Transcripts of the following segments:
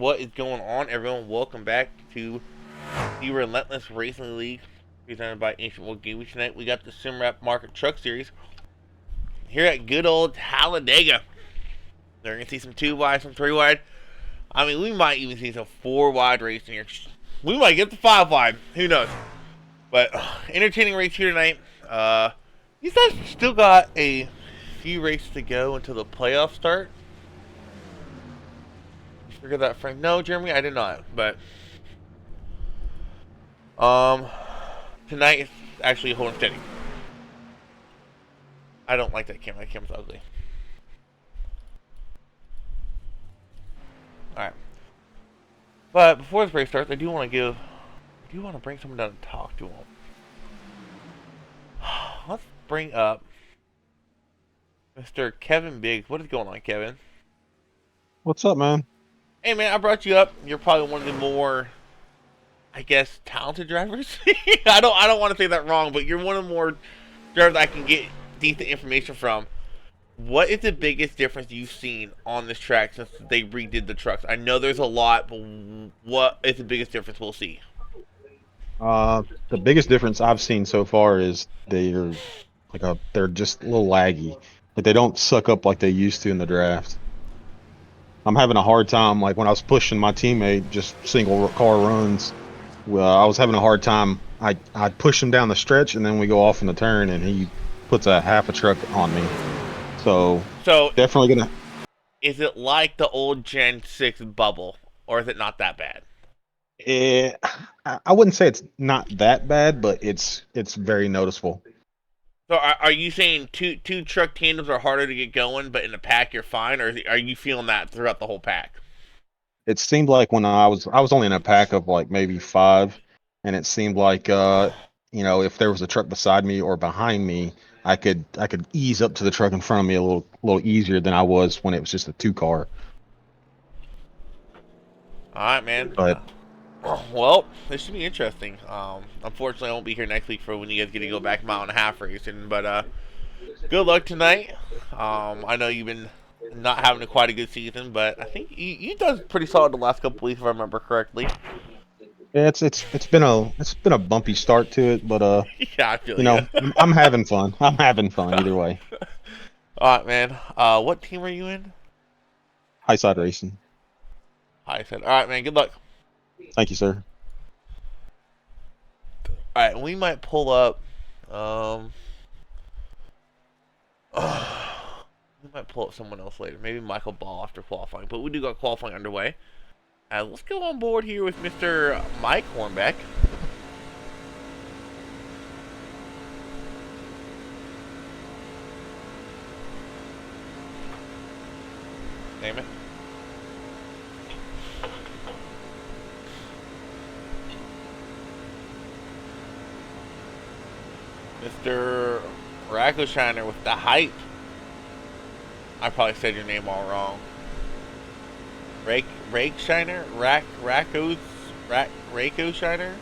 What is going on, everyone? Welcome back to the Relentless Racing League, presented by Ancient World Gaming. Tonight, we got the SimRap Market Truck Series here at good old Talladega. They're going to see some 2-wide, some 3-wide. I mean, we might even see some 4-wide racing here. We might get the 5-wide. Who knows? But, entertaining race here tonight. These guys still got a few races to go until the playoffs start. Figure that, Frank. No, Jeremy, I did not. But tonight is actually holding steady. I don't like that camera. That camera's ugly. All right. But before this race starts, I do want to bring someone down and talk to him. Let's bring up Mr. Kevin Biggs. What is going on, Kevin? What's up, man? Hey, man, I brought you up. You're probably one of the more, I guess, talented drivers. I don't want to say that wrong, but you're one of the more drivers I can get decent information from. What is the biggest difference you've seen on this track since they redid the trucks? I know there's a lot, but what is the biggest difference we'll see? The biggest difference I've seen so far is they're just a little laggy. Like they don't suck up like they used to in the draft. I'm having a hard time. Like when I was pushing my teammate, just single car runs. Well, I was having a hard time. I'd push him down the stretch, and then we go off in the turn, and he puts a half a truck on me. So definitely gonna. Is it like the old Gen 6 bubble, or is it not that bad? I wouldn't say it's not that bad, but it's very noticeable. So are you saying two truck tandems are harder to get going, but in a pack you're fine, or are you feeling that throughout the whole pack? It seemed like when I was only in a pack of like maybe 5, and it seemed like if there was a truck beside me or behind me, I could ease up to the truck in front of me a little easier than I was when it was just a 2-car. All right, man. But Well, this should be interesting. Unfortunately, I won't be here next week for when you guys get to go back mile and a half racing. But good luck tonight. I know you've been not having quite a good season, but I think you done pretty solid the last couple weeks, if I remember correctly. yeah, it's been a bumpy start to it, but Yeah, I feel you. I'm having fun. I'm having fun either way. All right, man. What team are you in? High side racing. I said, all right, man. Good luck. Thank you, sir. All right, we might pull up. We might pull up someone else later. Maybe Michael Ball after qualifying. But we do got qualifying underway. Let's go on board here with Mr. Mike Hornbeck. Name it. Mr. Racco Shiner with the hype. I probably said your name all wrong. Rake Shiner? Racco Shiner?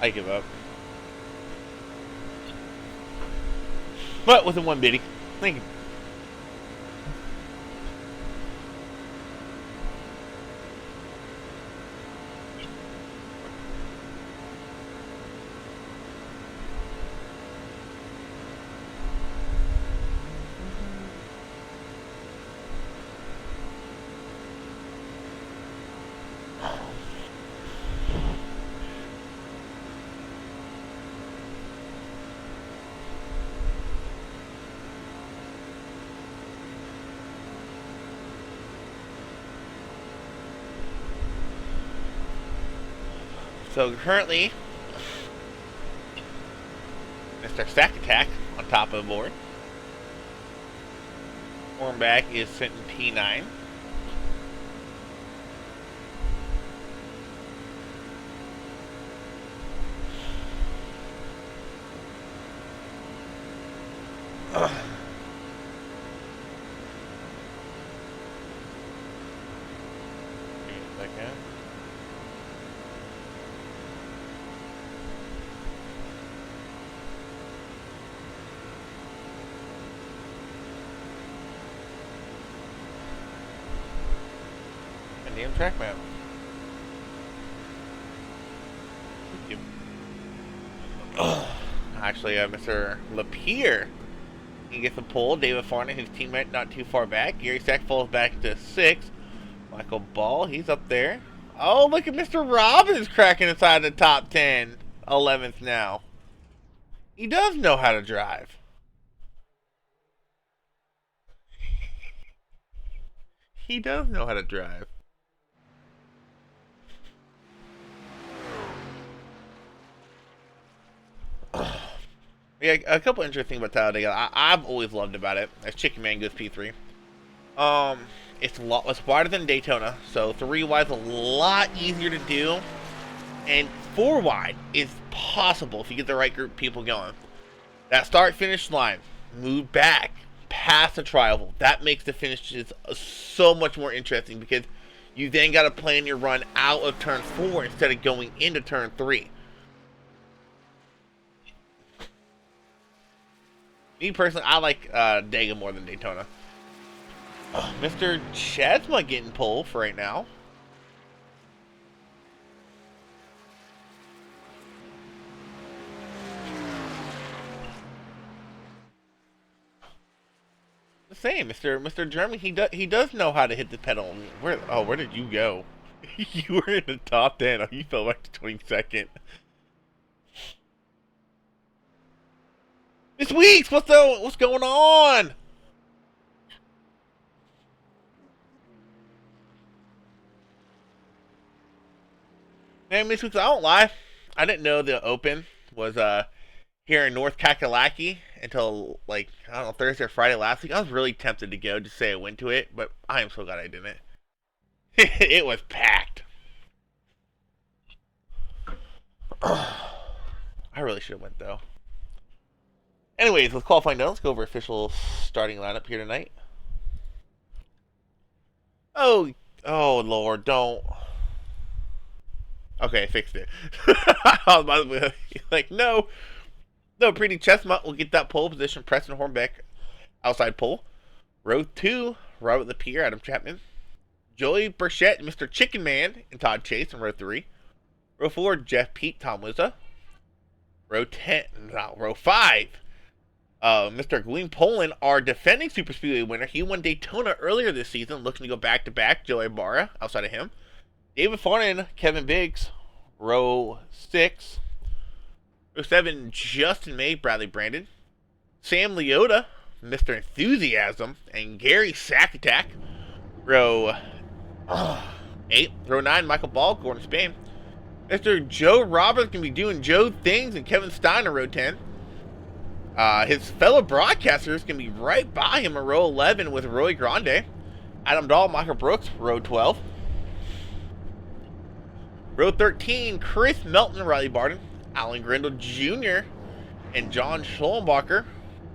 I give up. But with a 1 biddy. Thank you. So currently, Mr. Stack Attack on top of the board. Hornback is sitting P9. Second. Damn track map. Yep. Actually, Mr. Lapierre, he gets the pole. David Farnan, his teammate, not too far back. Gary Sack falls back to 6th. Michael Ball, he's up there. Oh, look at Mr. Robbins cracking inside the top 10. 11th now. He does know how to drive. He does know how to drive. Yeah, a couple interesting about Talladega. I've always loved about it. As Chicken Man goes P3. It's wider than Daytona, so 3 wide is a lot easier to do, and 4 wide is possible if you get the right group of people going. That start-finish line, move back past the tri-oval. That makes the finishes so much more interesting because you then got to plan your run out of turn 4 instead of going into turn 3. Me personally, I like Dega more than Daytona. Mr. Chesma getting pole for right now. The same, Mr. German. He does know how to hit the pedal. Where did you go? You were in the top 10. Oh, you fell back to 22nd. Miss Weeks, what's going on? Man, Miss Weeks, I don't lie. I didn't know the Open was here in North Kakalaki until like I don't know Thursday or Friday last week. I was really tempted to go to say I went to it, but I am so glad I didn't. It was packed. I really should have went though. Anyways, let's qualifying done. Let's go over official starting lineup here tonight. Oh Lord, don't. Okay, I fixed it. I was about to be like, no, Pretty Chestnut will get that pole position. Preston Hornbeck, outside pole. Row 2, Robert Lapierre, Adam Chapman. Joey Burchett, Mr. Chicken Man, and Todd Chase in row 3. Row 4, Jeff Pete, Tom Wizza. Row 5, Mr. Gleam Poland, our defending Super Speedway winner. He won Daytona earlier this season, looking to go back-to-back. Joey Barra, outside of him. David Farnan, Kevin Biggs, row 6. Row 7, Justin May, Bradley Brandon. Sam Leota, Mr. Enthusiasm, and Gary Sackattack. Row 8. Row 9, Michael Ball, Gordon Spain. Mr. Joe Roberts can be doing Joe things, and Kevin Steiner, row 10. His fellow broadcasters can be right by him in row 11 with Roy Grande. Adam Dahl, Michael Brooks, row 12. Row 13, Chris Melton, Riley Barton, Alan Grindle Jr., and John Schollenbacher,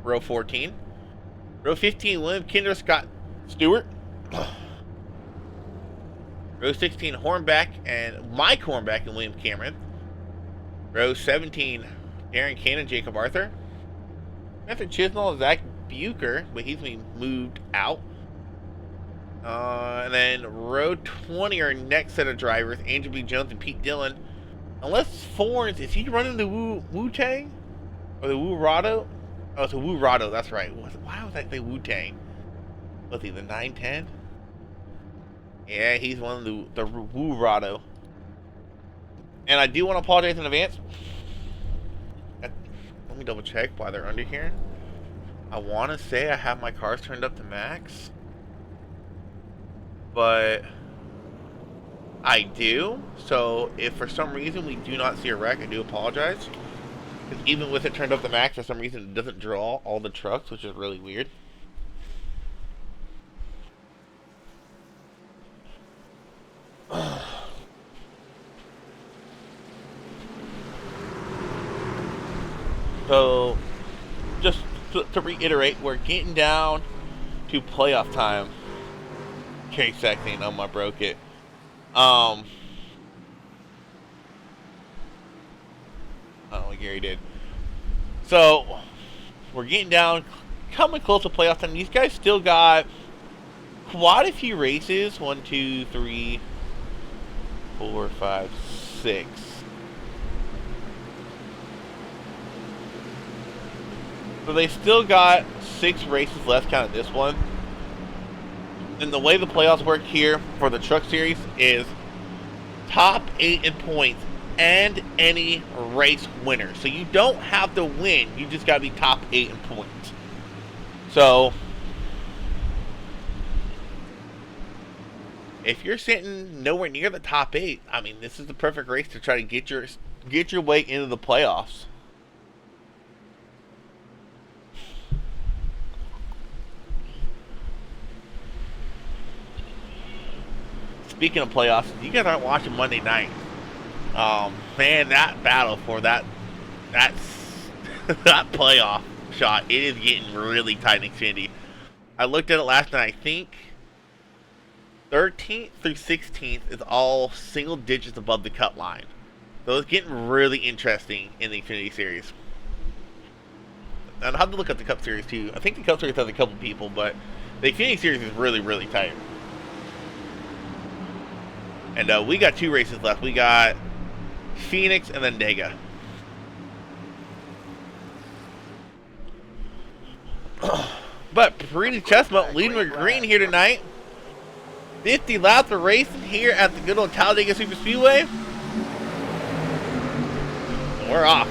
row 14. Row 15, William Kinder, Scott Stewart. Row 16, Hornback and Mike Hornback and William Cameron. Row 17, Darren Cannon, Jacob Arthur. Matthew Chisnell, Zach Bucher, but he's been moved out. And then row 20, our next set of drivers, Andrew B. Jones and Pete Dillon. Unless Forns, is he running the Wu-Tang? Or the Wu-Rado? Oh, it's a Wu-Rado, that's right. Why was I say Wu-Tang? Was he the 910? Yeah, he's one of the Wu-Rado. And I do want to apologize in advance. Let me double check why they're under here. I want to say I have my cars turned up to max. But I do. So if for some reason we do not see a wreck, I do apologize. Because even with it turned up to max, for some reason it doesn't draw all the trucks, which is really weird. So, just to reiterate, we're getting down to playoff time. Carry Saxon, I broke it. Oh, Gary did. So, we're getting down, coming close to playoff time. These guys still got quite a few races. 1, 2, 3, 4, 5, 6. So they still got 6 races left, counting this one. And the way the playoffs work here for the Truck Series is top 8 in points and any race winner. So you don't have to win, you just got to be top 8 in points. So if you're sitting nowhere near the top 8, I mean, this is the perfect race to try to get your way into the playoffs. Speaking of playoffs, you guys aren't watching Monday night. Man, that battle for that that playoff shot, it is getting really tight in Xfinity. I looked at it last night. I think 13th through 16th is all single digits above the cut line. So it's getting really interesting in the Xfinity Series. And I'll have to look at the Cup Series too. I think the Cup Series has a couple people, but the Xfinity Series is really, really tight. And we got 2 races left. We got Phoenix and then Dega. But Pretty Chestnut leading with green here tonight. 50 laps of racing here at the good old Talladega Super Speedway. We're off.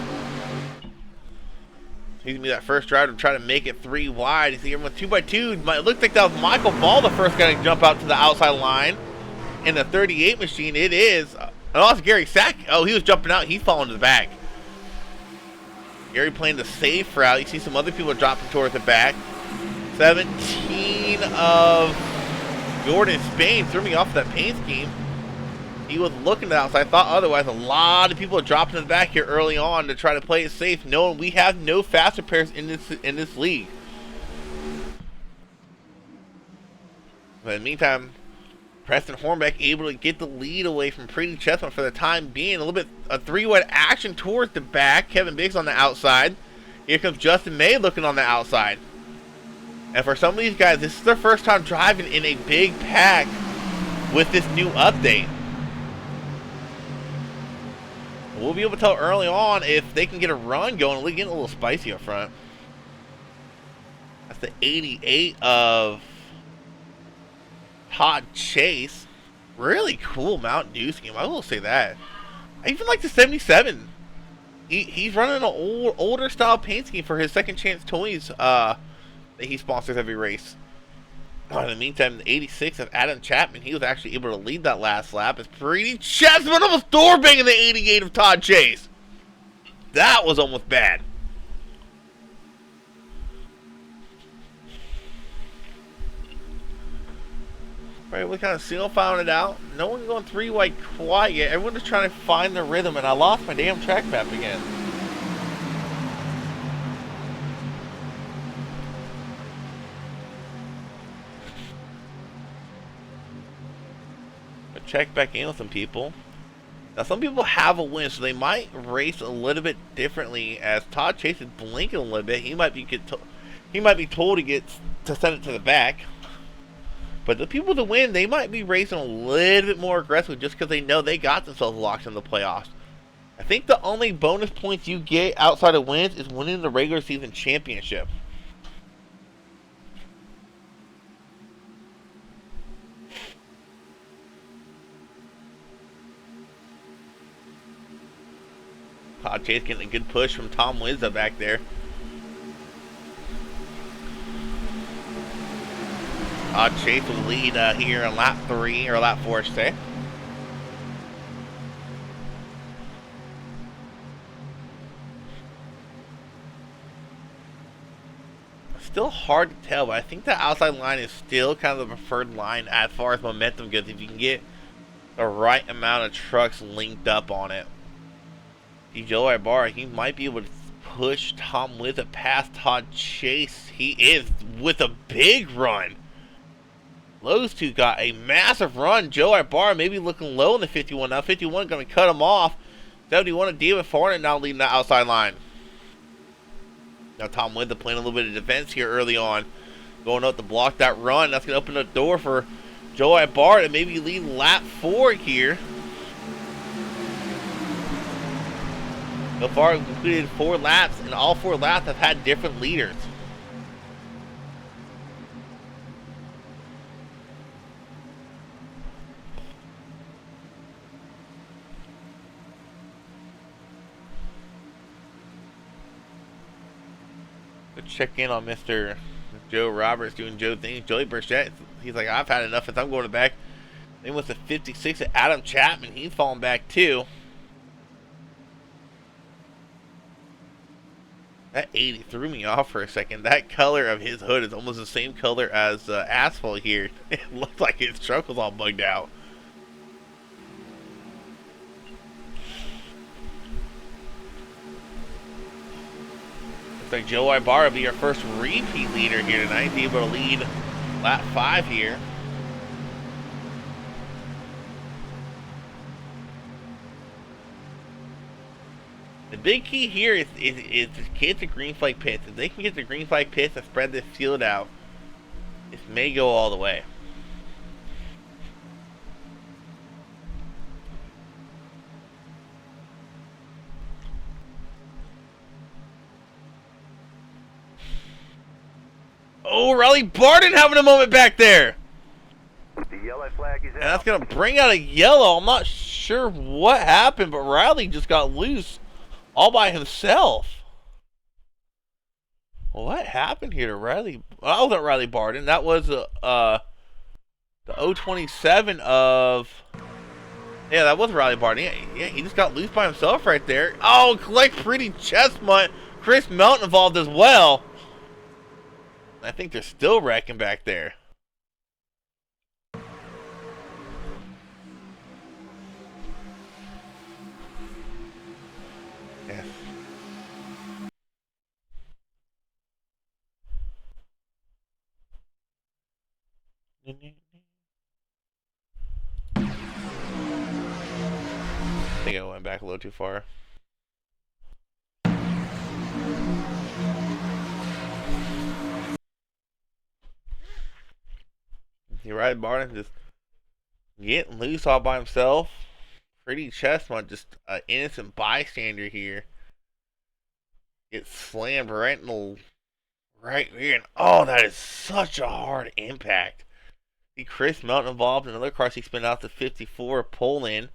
He's gonna be that first driver to try to make it 3 wide. You see everyone 2x2. It looks like that was Michael Ball, the first guy to jump out to the outside line. In the 38 machine, it is. And also Gary Sack. Oh, he was jumping out. He's falling to the back. Gary playing the safe route. You see some other people dropping towards the back. 17 of Jordan Spain threw me off that paint scheme. He was looking to the outside. I thought otherwise. A lot of people are dropping in the back here early on to try to play it safe, knowing we have no fast repairs in this league. But in the meantime, Preston Hornbeck able to get the lead away from Pretty Chestnut for the time being. A little bit of 3-wide action towards the back. Kevin Biggs on the outside. Here comes Justin May looking on the outside. And for some of these guys, this is their first time driving in a big pack with this new update. We'll be able to tell early on if they can get a run going. We're getting a little spicy up front. That's the 88 of Todd Chase. Really cool Mountain Dew scheme. I will say that. I even like the 77. He's running an older style paint scheme for his Second Chance toys that he sponsors every race. In the meantime, the 86 of Adam Chapman, he was actually able to lead that last lap. It's Pretty Chestnut almost door banging the 88 of Todd Chase. That was almost bad. Alright, we're kind of single filing it out. No one going 3-wide quite yet. Everyone's just trying to find the rhythm, and I lost my damn track map again. But check back in with some people. Now, some people have a win, so they might race a little bit differently. As Todd Chase is blinking a little bit, he might be told to send it to the back. But the people to win, they might be racing a little bit more aggressive just because they know they got themselves locked in the playoffs. I think the only bonus points you get outside of wins is winning the regular season championship. Todd Chase getting a good push from Tom Wizza back there. Todd Chase will lead here in lap 3, or lap 4, I should say. Still hard to tell, but I think the outside line is still kind of the preferred line as far as momentum goes. If you can get the right amount of trucks linked up on it. Joe Ibarra, he might be able to push Tom Wizza past Todd Chase. He is with a big run. Those two got a massive run. Joe Ibarra maybe looking low in the 51. Now 51 going to cut him off. 71 of David Farnan now leading the outside line. Now Tom Wizza playing a little bit of defense here early on. Going up to block that run. That's going to open the door for Joe Ibarra to maybe lead lap 4 here. So far, we've completed 4 laps, and all 4 laps have had different leaders. Let's check in on Mr. Joe Roberts doing Joe things. Joey Burchett, he's like, I've had enough. I'm going back. Then with the 56 at Adam Chapman, he's falling back too. That 80 threw me off for a second. That color of his hood is almost the same color as asphalt here. It looks like his truck was all bugged out. Looks like Joe Ibarra will be our first repeat leader here tonight. Be able to lead lap 5 here. The big key here is to get the green flag pits. If they can get the green flag pits and spread this field out, this may go all the way. Oh, Riley Barton having a moment back there. The yellow flag is out. And that's going to bring out a yellow. I'm not sure what happened, but Riley just got loose all by himself. What happened here to Riley? Well, that wasn't Riley Barton. That was the 027 of... Yeah, that was Riley Barton. Yeah, he just got loose by himself right there. Oh, collect pretty chestnut. Chris Melton involved as well. I think they're still wrecking back there. Yes. I think I went back a little too far. You're right, Barton just getting loose all by himself. Pretty chestnut, just an innocent bystander here. Gets slammed right in the right here, and oh, that is such a hard impact. See Chris Melton involved in another car. He spun out the 54 Poland.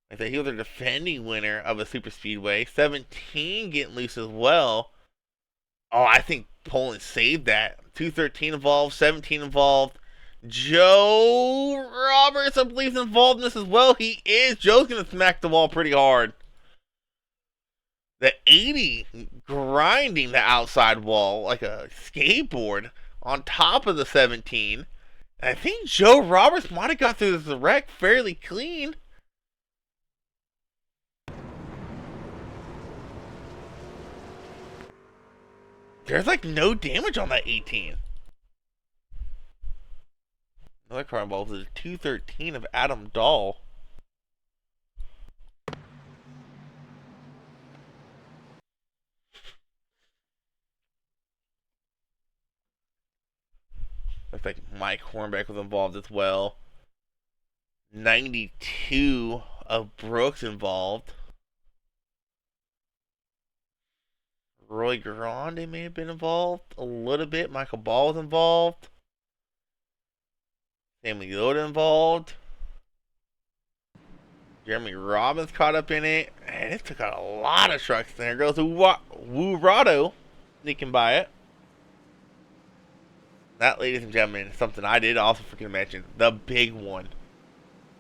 Like that, he was the defending winner of a super speedway. 17 getting loose as well. Oh, I think Poland saved that. 213 involved, 17 involved. Joe Roberts, I believe, is involved in this as well. He is. Joe's going to smack the wall pretty hard. The 80 grinding the outside wall like a skateboard on top of the 17. And I think Joe Roberts might have got through this wreck fairly clean. There's like no damage on that 18. Another car involved is a 213 of Adam Dahl. Looks like Mike Hornbeck was involved as well. 92 of Brooks involved. Roy Grande may have been involved a little bit. Michael Ball was involved. Sammy Yoda involved. Jeremy Robbins caught up in it. And it took out a lot of trucks. There goes Woo Rado sneaking by it. That, ladies and gentlemen, is something I did also forget to mention. The big one.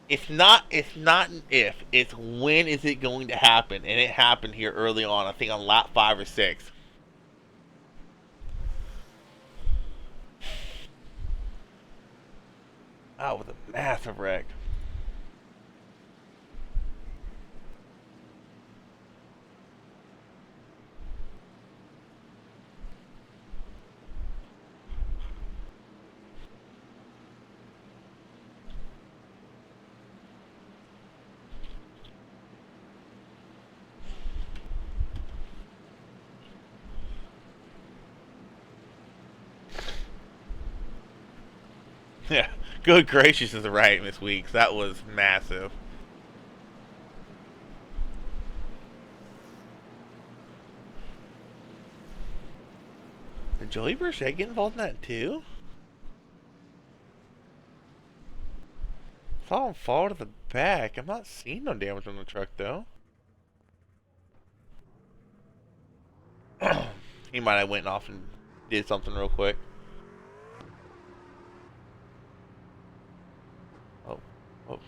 It's not an if. It's when is it going to happen. And it happened here early on. I think on lap 5 or 6. That was a massive wreck. Yeah, good gracious is right, Miss Weeks. That was massive. Did Joey Burchett get involved in that too? Saw him fall to the back. I'm not seeing no damage on the truck though. He might have went off and did something real quick. Oh, oh.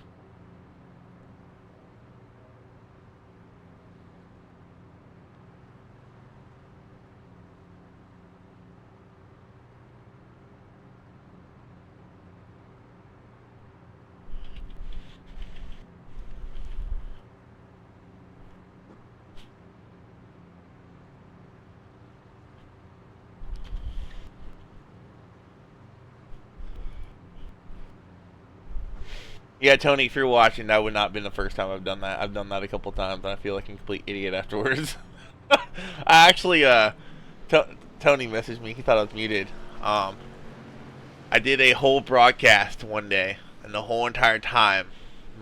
Yeah, Tony, if you're watching, that would not have been the first time I've done that. I've done that a couple times, and I feel like a complete idiot afterwards. I actually, Tony messaged me. He thought I was muted. I did a whole broadcast one day, and the whole entire time,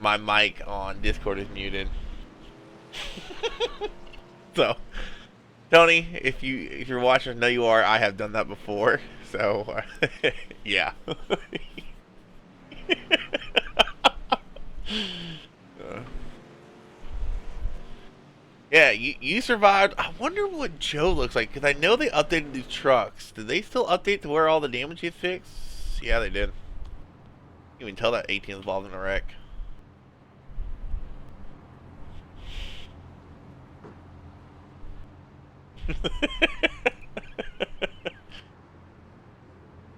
my mic on Discord is muted. So, Tony, if you're watching, I know you are. I have done that before. So, yeah. Yeah, you survived. I wonder what Joe looks like, because I know they updated these trucks. Did they still update to where all the damage is fixed? Yeah, they did. You can tell that 18 is involved in a wreck.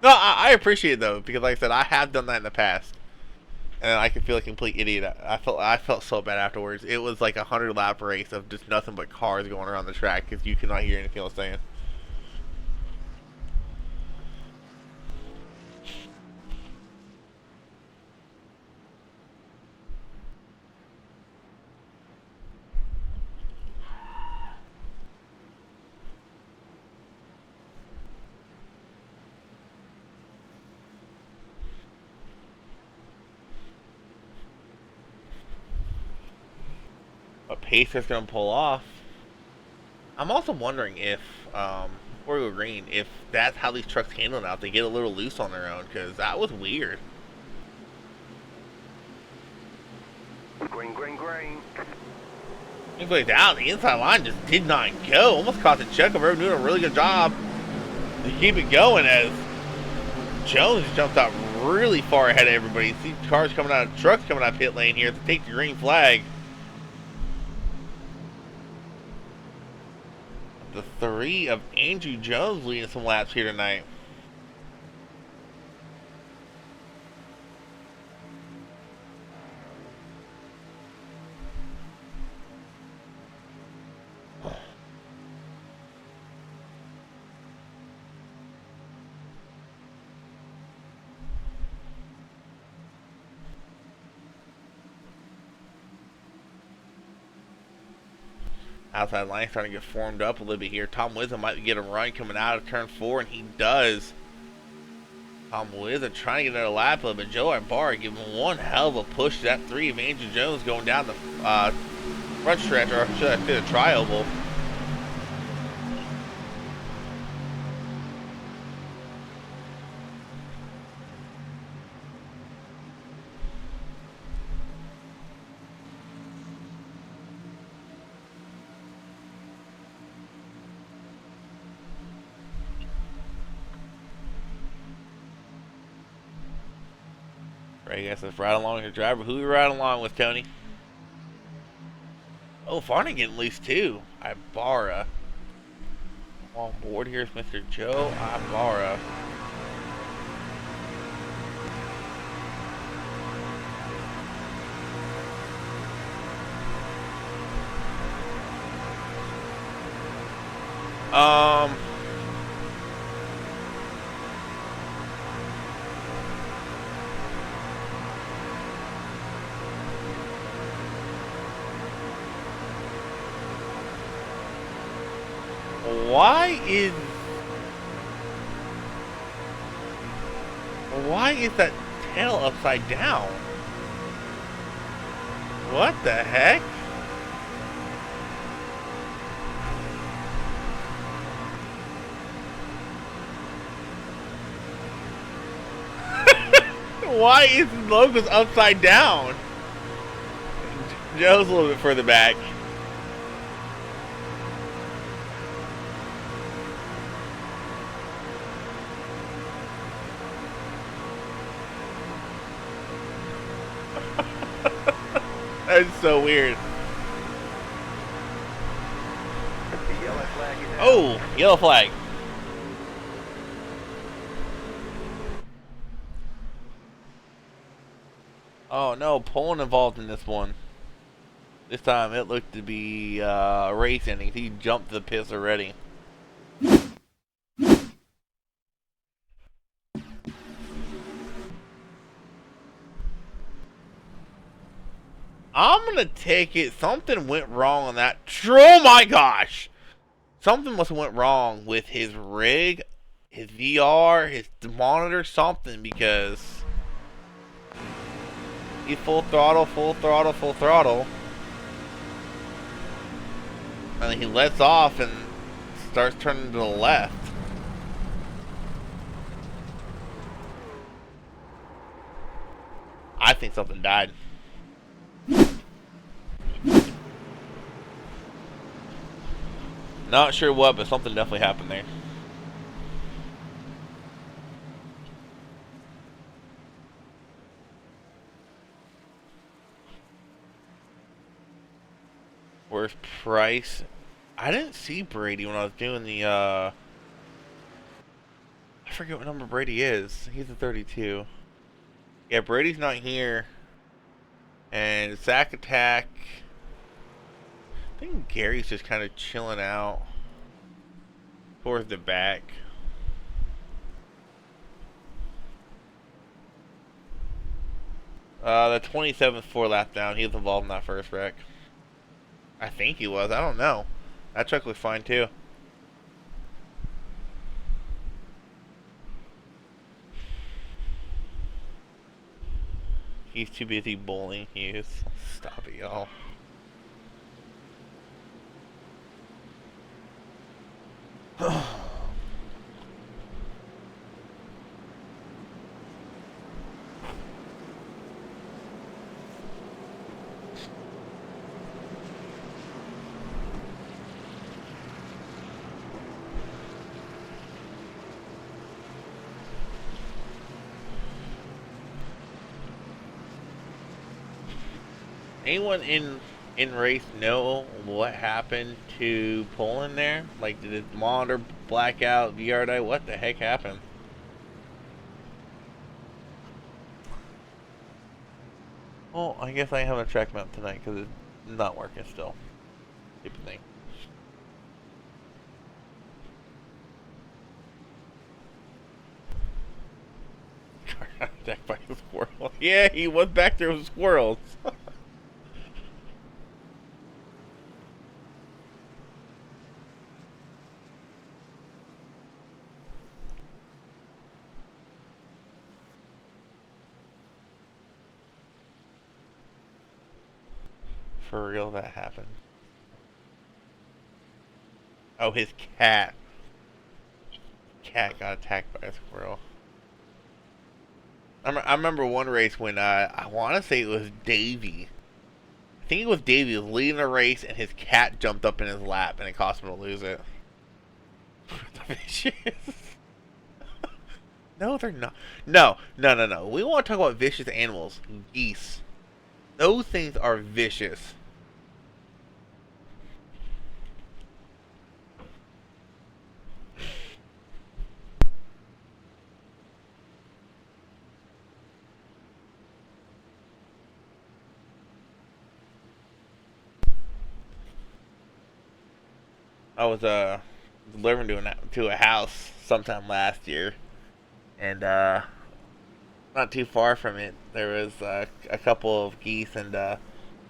No, I appreciate it though, because like I said, I have done that in the past. And I could feel like a complete idiot. I felt so bad afterwards. It was like a 100-lap race of just nothing but cars going around the track because you could not hear anything I was saying. But Pacer's gonna pull off. I'm also wondering if, before we go green, if that's how these trucks handle now. If they get a little loose on their own, because that was weird. Green, green, green. Seems like down the inside line just did not go. Almost caught the check over. Doing a really good job to keep it going as Jones jumped out really far ahead of everybody. You see cars coming out, trucks coming out of pit lane here to take the green flag. The 3 of Andrew Jones leading some laps here tonight. Outside line starting to get formed up a little bit here. Tom Wisdom might get a run coming out of turn 4, and he does. Tom Wisdom trying to get another lap up, but Joe Ibarra giving one hell of a push to that 3 of Andrew Jones going down the front stretch, or should I say the tri-oval. I guess let's ride along with your driver. Who we riding along with, Tony? Oh, Farnham getting loose too. Ibarra. On board here is Mr. Joe Ibarra. Why is that tail upside down? What the heck? Why is the logo's upside down? Joe's a little bit further back. That's so weird. The yellow flag is out. Oh, yellow flag. Oh no, Poland involved in this one. This time it looked to be a race ending. He jumped the pits already. I'm gonna take it. Something went wrong on that. Oh my gosh! Something must have went wrong with his rig, his VR, his monitor, something, because he's full throttle, full throttle, full throttle. And then he lets off and starts turning to the left. I think something died. Not sure what, but something definitely happened there. Where's Price? I didn't see Brady when I was doing the, I forget what number Brady is. He's a 32. Yeah, Brady's not here. And Zach Attack. I think Gary's just kind of chilling out towards the back. The 27th 4 lap down. He was involved in that first wreck. I think he was. I don't know. That truck was fine too. He's too busy bullying Hughes. Stop it, y'all. Anyone in race know what happened to Poland there? Like, did his monitor black out, VR die? What the heck happened? Well, I guess I have a track map tonight because it's not working still. Stupid thing. Car attacked by a squirrel. Yeah, he was back there with squirrels. For real, that happened. Oh, his cat. Cat got attacked by a squirrel. I remember one race when I want to say it was Davey. I think it was Davey was leading the race and his cat jumped up in his lap and it cost him to lose it. Vicious. No, they're not. No. We want to talk about vicious animals. Geese. Those things are vicious. I was delivering to a house sometime last year, and not too far from it, there was a couple of geese, and some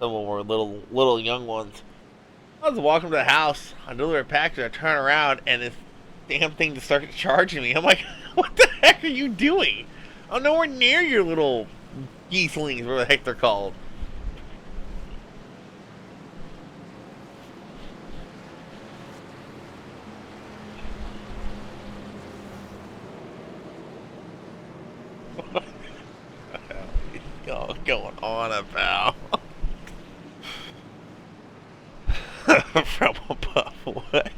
of them were little young ones. I was walking to the house, I delivered a package, I turn around, and this damn thing just started charging me. I'm like, what the heck are you doing? I'm nowhere near your little geeselings, whatever the heck they're called. going on about? From above what?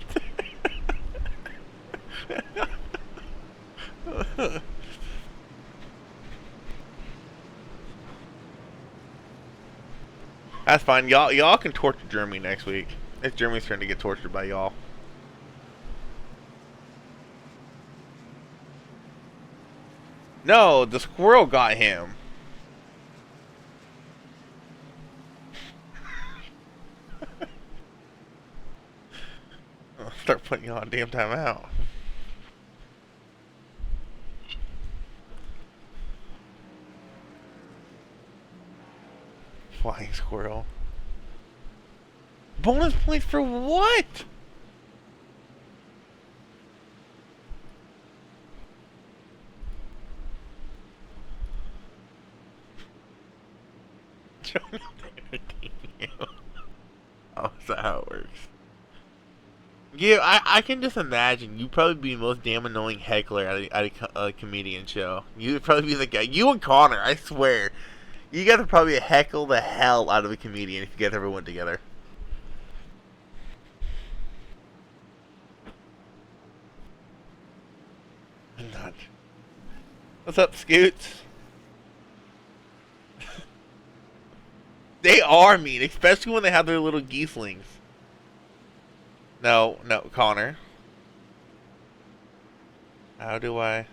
That's fine. Y'all can torture Germany next week. It's Germany's turn to get tortured by y'all. No, the squirrel got him. I'll start putting you on a damn timeout. Flying squirrel. Bonus points for what? Oh, is that how it works? Yeah, I can just imagine you'd probably be the most damn annoying heckler at a comedian show. You'd probably be the guy. You and Connor, I swear. You guys would probably heckle the hell out of a comedian if you guys ever went together. I'm not. What's up, Scoots? They are mean, especially when they have their little geeslings. No, Connor. How do I...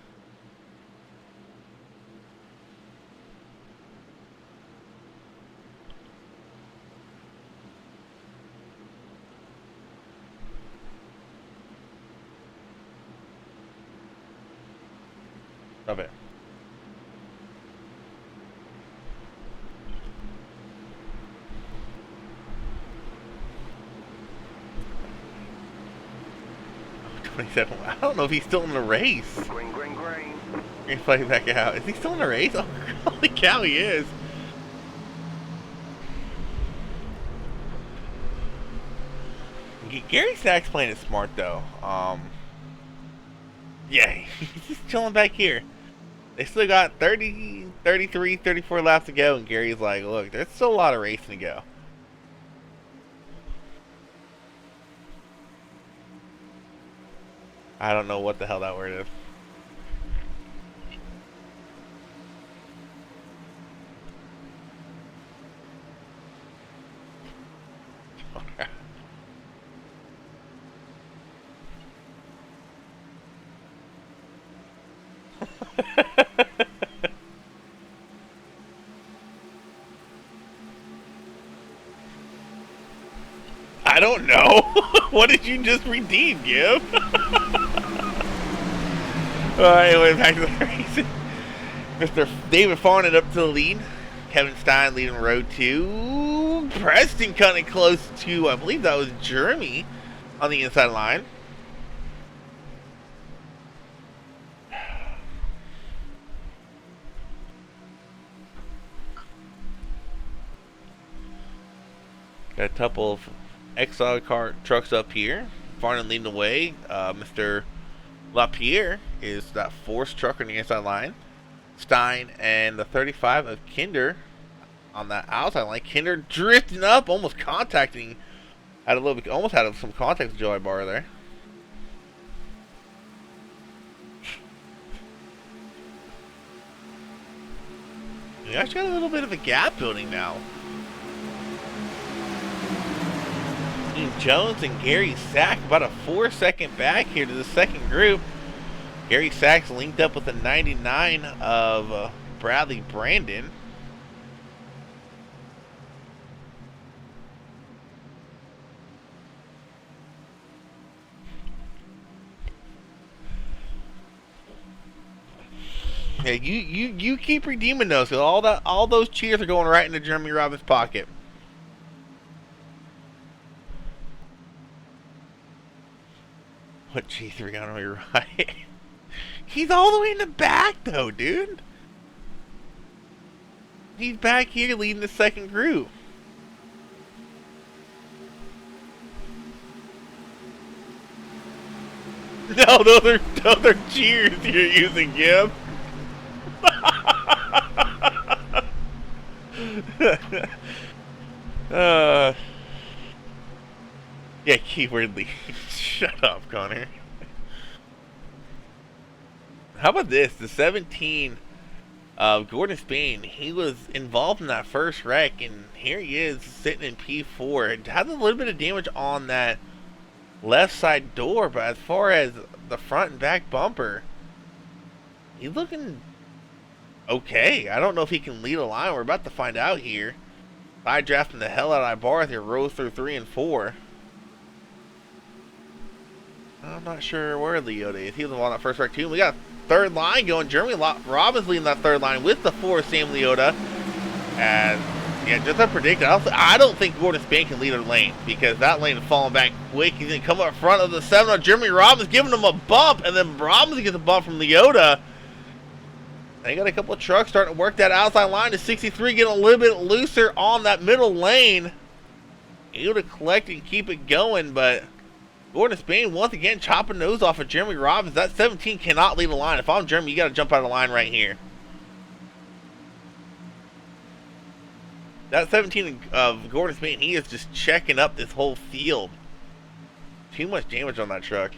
Stop it. I don't know if he's still in the race. Green, green, green. We're gonna play back out. Is he still in the race? Oh, holy cow, he is. Gary Sachs playing it smart though. Yeah, he's just chilling back here. They still got 30, 33, 34 laps to go, and Gary's like, look, there's still a lot of racing to go. I don't know what the hell that word is. I don't know. What did you just redeem, Gib? Anyway, back to the race. Mr. David Farnan up to the lead. Kevin Stein leading row 2. Preston cutting close to, I believe that was Jeremy on the inside line. Got a couple of exile car trucks up here. Farnan leading the way. Mr. LaPierre is that force truck on the inside line. Stein and the 35 of Kinder on that outside line. Kinder drifting up, almost contacting. Had a little bit, almost had some contact with Joey Barr there. We actually got a little bit of a gap building now. Jones and Gary Sachs about a 4-second back here to the second group. Gary Sachs linked up with the 99 of Bradley Brandon. Yeah, you keep redeeming those, because all those cheers are going right into Jeremy Robbins' pocket. What G3 on my right? He's all the way in the back though, dude. He's back here leading the second group. No, those are cheers you're using, Gib. uh, yeah, keyword lead. Shut up, Connor. How about this? The 17 of Gordon Spain, he was involved in that first wreck, and here he is sitting in P4. It has a little bit of damage on that left side door, but as far as the front and back bumper, he's looking okay. I don't know if he can lead a line. We're about to find out here. Side drafting the hell out of Ibarth here, rows through 3 and 4. I'm not sure where Leota is. He was on that first wreck too. We got third line going. Jeremy Robbins leading that third line with the 4 Sam Leota. And yeah, just as predicted, I don't think Gordon Spain can lead a lane because that lane is falling back quick. He's going to come up front of the 7 on Jeremy Robbins, giving him a bump, and then Robbins gets a bump from Leota. They got a couple of trucks starting to work that outside line to 63, getting a little bit looser on that middle lane. Able to collect and keep it going, but Gordon Spain once again chopping nose off of Jeremy Robbins. That 17 cannot lead a line. If I'm Jeremy, you got to jump out of the line right here. That 17 of Gordon Spain, he is just checking up this whole field. Too much damage on that truck.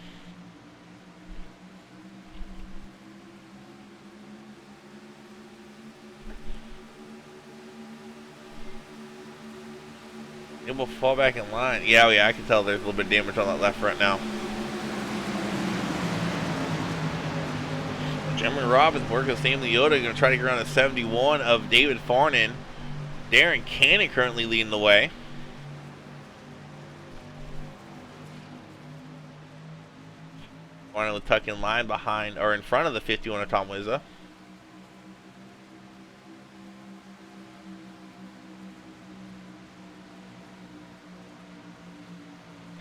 It will fall back in line. Yeah, I can tell there's a little bit of damage on that left front now. Jeremy Robbins working with Sam Leota. Going to try to get around the 71 of David Farnan. Darren Cannon currently leading the way. Farnan will tuck in line behind, or in front of the 51 of Tom Wizza.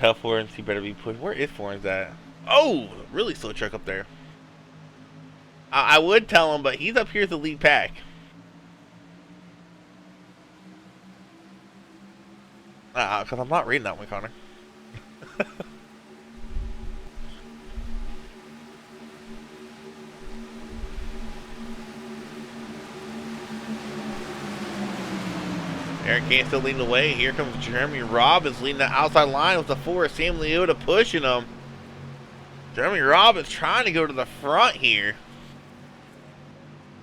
Tell Florence he better be pushed. Where is Florence at? Oh, really slow truck up there. I would tell him, but he's up here as the lead pack. Because I'm not reading that one, Connor. Aaron Kane still leading the way. Here comes Jeremy Robbins leading the outside line with the 4. Sam Leota pushing him. Jeremy Robbins trying to go to the front here.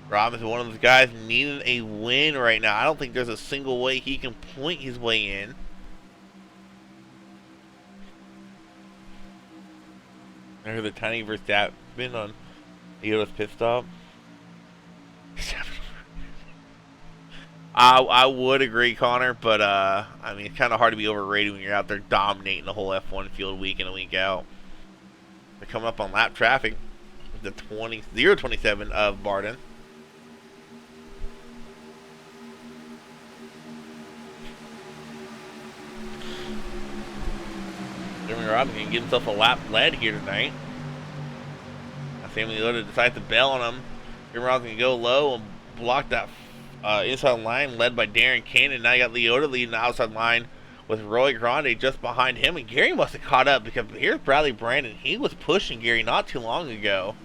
Robbins is one of those guys needing a win right now. I don't think there's a single way he can point his way in. I heard the tiny Verstappen on Leota's pit stop. I would agree, Connor, but I mean, it's kind of hard to be overrated when you're out there dominating the whole F1 field week in and week out. They're coming up on lap traffic with the 027 of Barden. Jeremy Robbins can get himself a lap lead here tonight. Sam Leota decides to bail on him. Jeremy Robbins can go low and block that inside line led by Darren Cannon. Now you got Leota leading the outside line with Roy Grande just behind him. And Gary must have caught up because here's Bradley Brandon. He was pushing Gary not too long ago.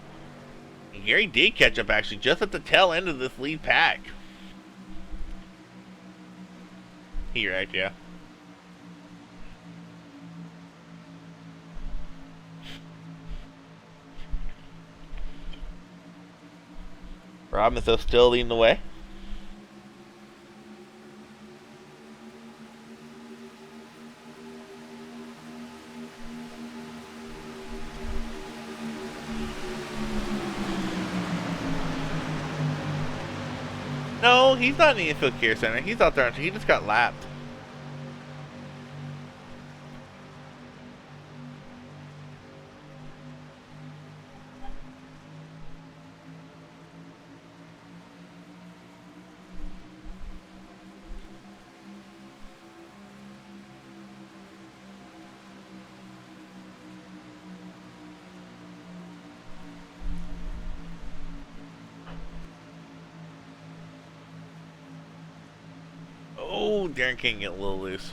And Gary did catch up actually just at the tail end of this lead pack. You're right, yeah. Robinson still leading the way. No, he's not in the infield care center. He's out there. He just got lapped. Oh, Darren King getting a little loose.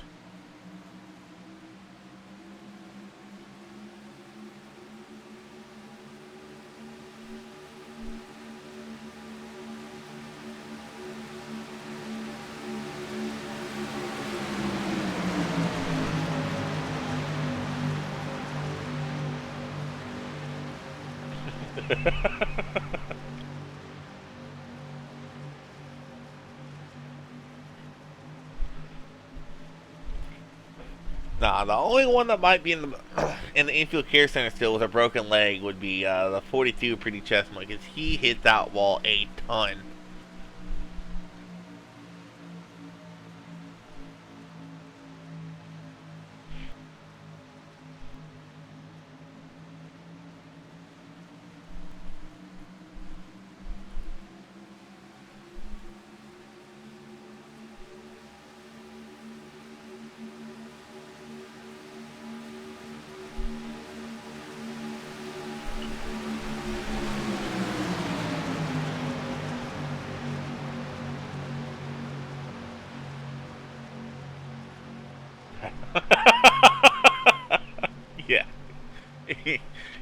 Nah, the only one that might be in the in the infield care center still with a broken leg would be the 42 Pretty Chestnut, because he hit that wall a ton. Yeah.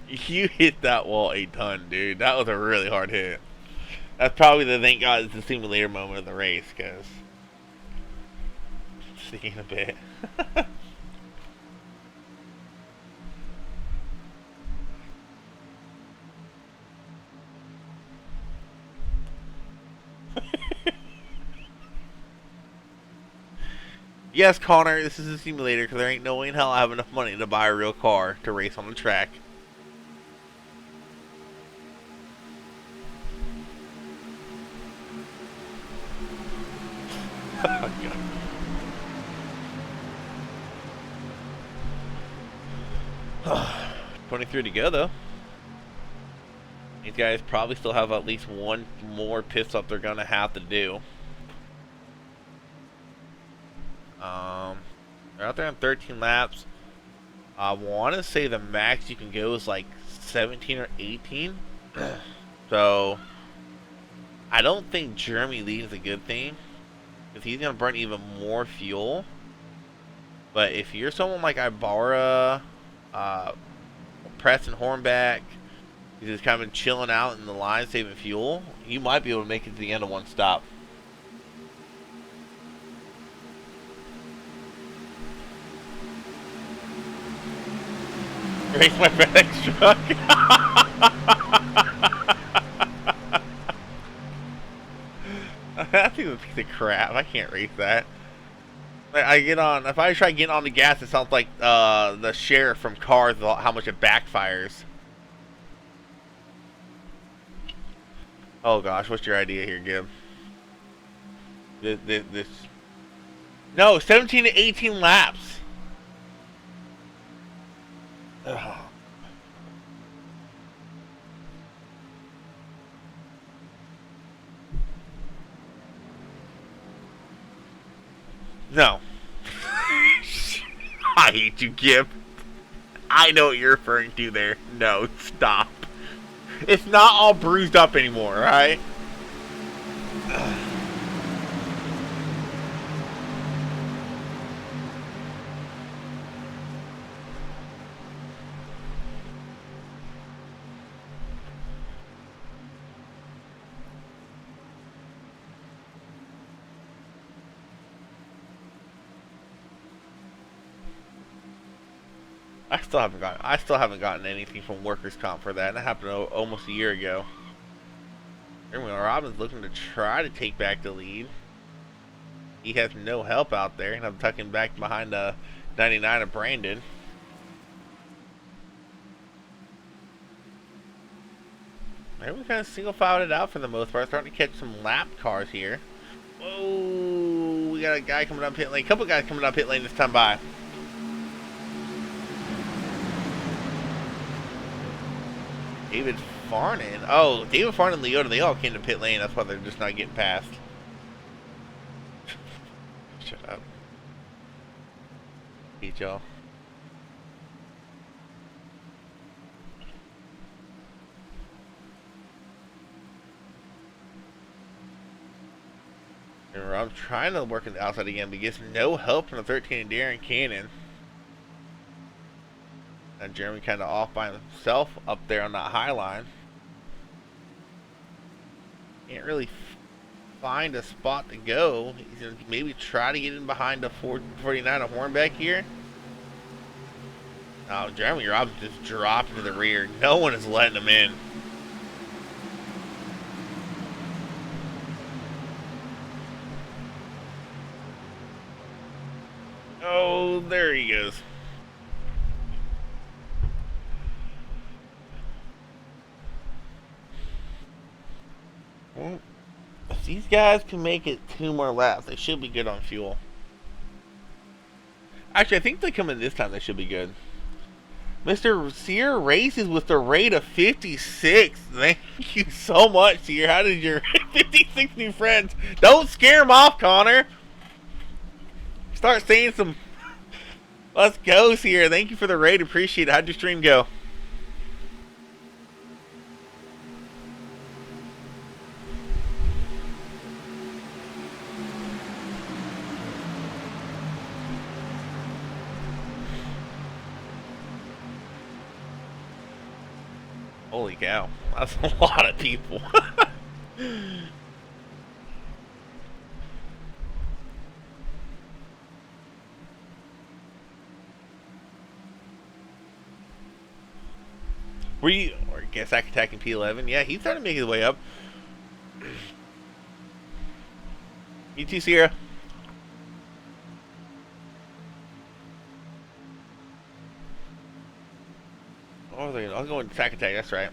You hit that wall a ton, dude. That was a really hard hit. That's probably the thank God it's the simulator moment of the race, because sneaking a bit. Yes, Connor, this is a simulator because there ain't no way in hell I have enough money to buy a real car to race on the track. Oh, God. 23 to go, though. These guys probably still have at least one more pit stop they're going to have to do. They're out there on 13 laps. I want to say the max you can go is like 17 or 18. So, I don't think Jeremy leads a good thing, because he's going to burn even more fuel. But if you're someone like Ibarra, Preston Hornback, who's just kind of been chilling out in the line saving fuel, you might be able to make it to the end of one stop. Race my FedEx truck. That thing's a piece of crap. I can't race that. I get on. If I try getting on the gas, it sounds like the sheriff from Cars. How much it backfires. Oh gosh, what's your idea here, Gib? This. No, 17 to 18 laps. Ugh. No. I hate you, Gib. I know what you're referring to there. No, stop. It's not all bruised up anymore, right? I still haven't gotten anything from workers' comp for that. And that happened almost a year ago. Anyway, Robin's looking to try to take back the lead. He has no help out there, and I'm tucking back behind the 99 of Brandon. Maybe we kind of single filed it out for the most part. Starting to catch some lap cars here. Whoa, we got a guy coming up pit lane. A couple guys coming up pit lane this time by. David Farnan. Oh, David Farnan and Leota, they all came to pit lane. That's why they're just not getting past. Shut up. Hate y'all. I'm trying to work on the outside again, but gets no help from the 13 Darren Cannon. And Jeremy kind of off by himself up there on that high line. Can't really find a spot to go. He's going to maybe try to get in behind the 49 of Hornbeck here. Oh, Jeremy Robinson just dropped into the rear. No one is letting him in. Oh, there he goes. Well, if these guys can make it 2 more laps, they should be good on fuel. Actually, I think they come in this time, they should be good. Mr. Sear races with the rate of 56. Thank you so much, Sear. How did your 56 new friends? Don't scare them off, Connor. Start saying some. Let's go, Sear. Thank you for the raid. Appreciate it. How'd your stream go? Holy cow. That's a lot of people. Were you, or I guess I could attack in P11? Yeah, he's starting to make his way up. You too, Sierra. Oh, I was going attack, that's right.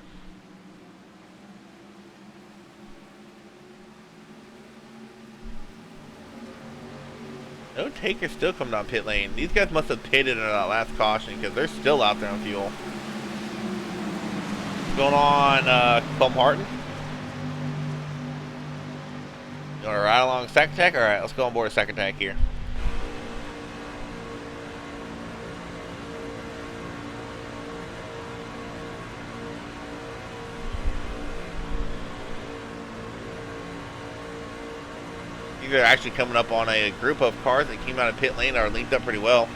No Taker still coming down pit lane. These guys must have pitted in that last caution because they're still out there on fuel. What's going on, Plum Harton? You want to ride along Sack Attack? Alright, let's go on board a Sack Attack here. These are actually coming up on a group of cars that came out of pit lane that are linked up pretty well.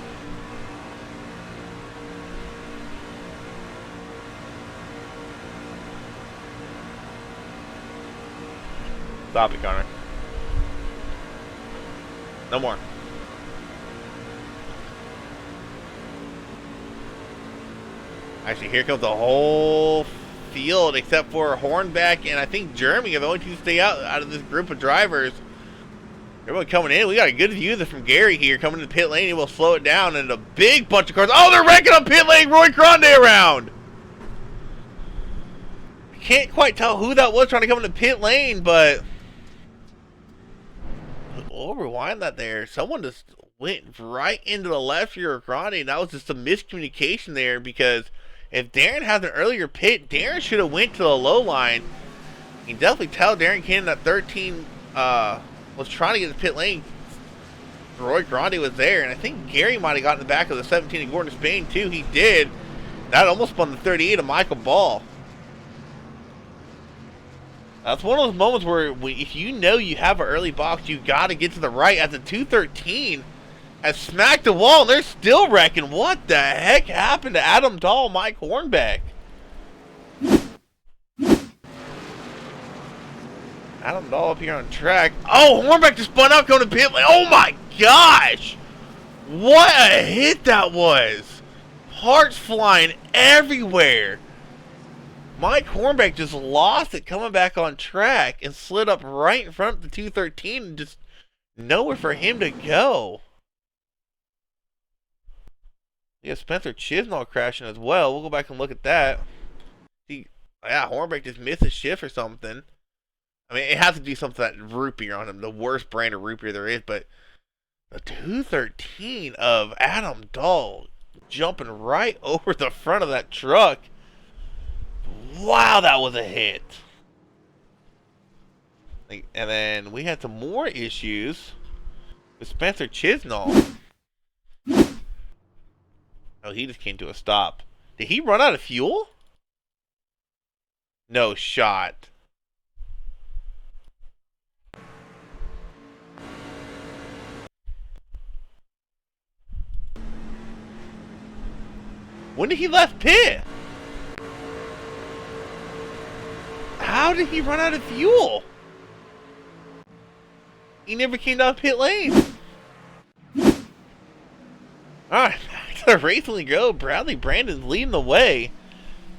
Stop it, Connor. No more. Actually, here comes the whole field except for Hornbeck and I think Jeremy are the only two to stay out of this group of drivers. Everyone coming in. We got a good view of it from Gary here coming to the pit lane. He will slow it down and a big bunch of cars. Oh, they're wrecking up pit lane. Roy Grande around. I can't quite tell who that was trying to come into pit lane, but we'll rewind that there. Someone just went right into the left here of Grande, and that was just a miscommunication there because if Darren had an earlier pit, Darren should have went to the low line. You can definitely tell Darren Cannon that 13 was trying to get the pit lane. Roy Grande was there, and I think Gary might have gotten in the back of the 17 of Gordon Spain too. He did. That almost spun the 38 of Michael Ball. That's one of those moments where if you know you have an early box, you got to get to the right. As the 213 has smacked the wall, and they're still wrecking. What the heck happened to Adam Dahl, Mike Hornbeck? Adam Dahl up here on track. Oh, Hornbeck just spun out going to pit lane. Oh my gosh! What a hit that was! Parts flying everywhere. Mike Hornbeck just lost it coming back on track and slid up right in front of the 213 and just nowhere for him to go. Yeah, Spencer Chisnall crashing as well. We'll go back and look at that. Yeah, Hornbeck just missed a shift or something. I mean, it has to do something with that root beer on him, the worst brand of root beer there is, but the 213 of Adam Dahl jumping right over the front of that truck. Wow, that was a hit. And then we had some more issues with Spencer Chisnall. Oh, he just came to a stop. Did he run out of fuel? No shot. When did he left pit? How did he run out of fuel? He never came down pit lane. Alright, back to the Racing Go. Bradley Brandon's leading the way.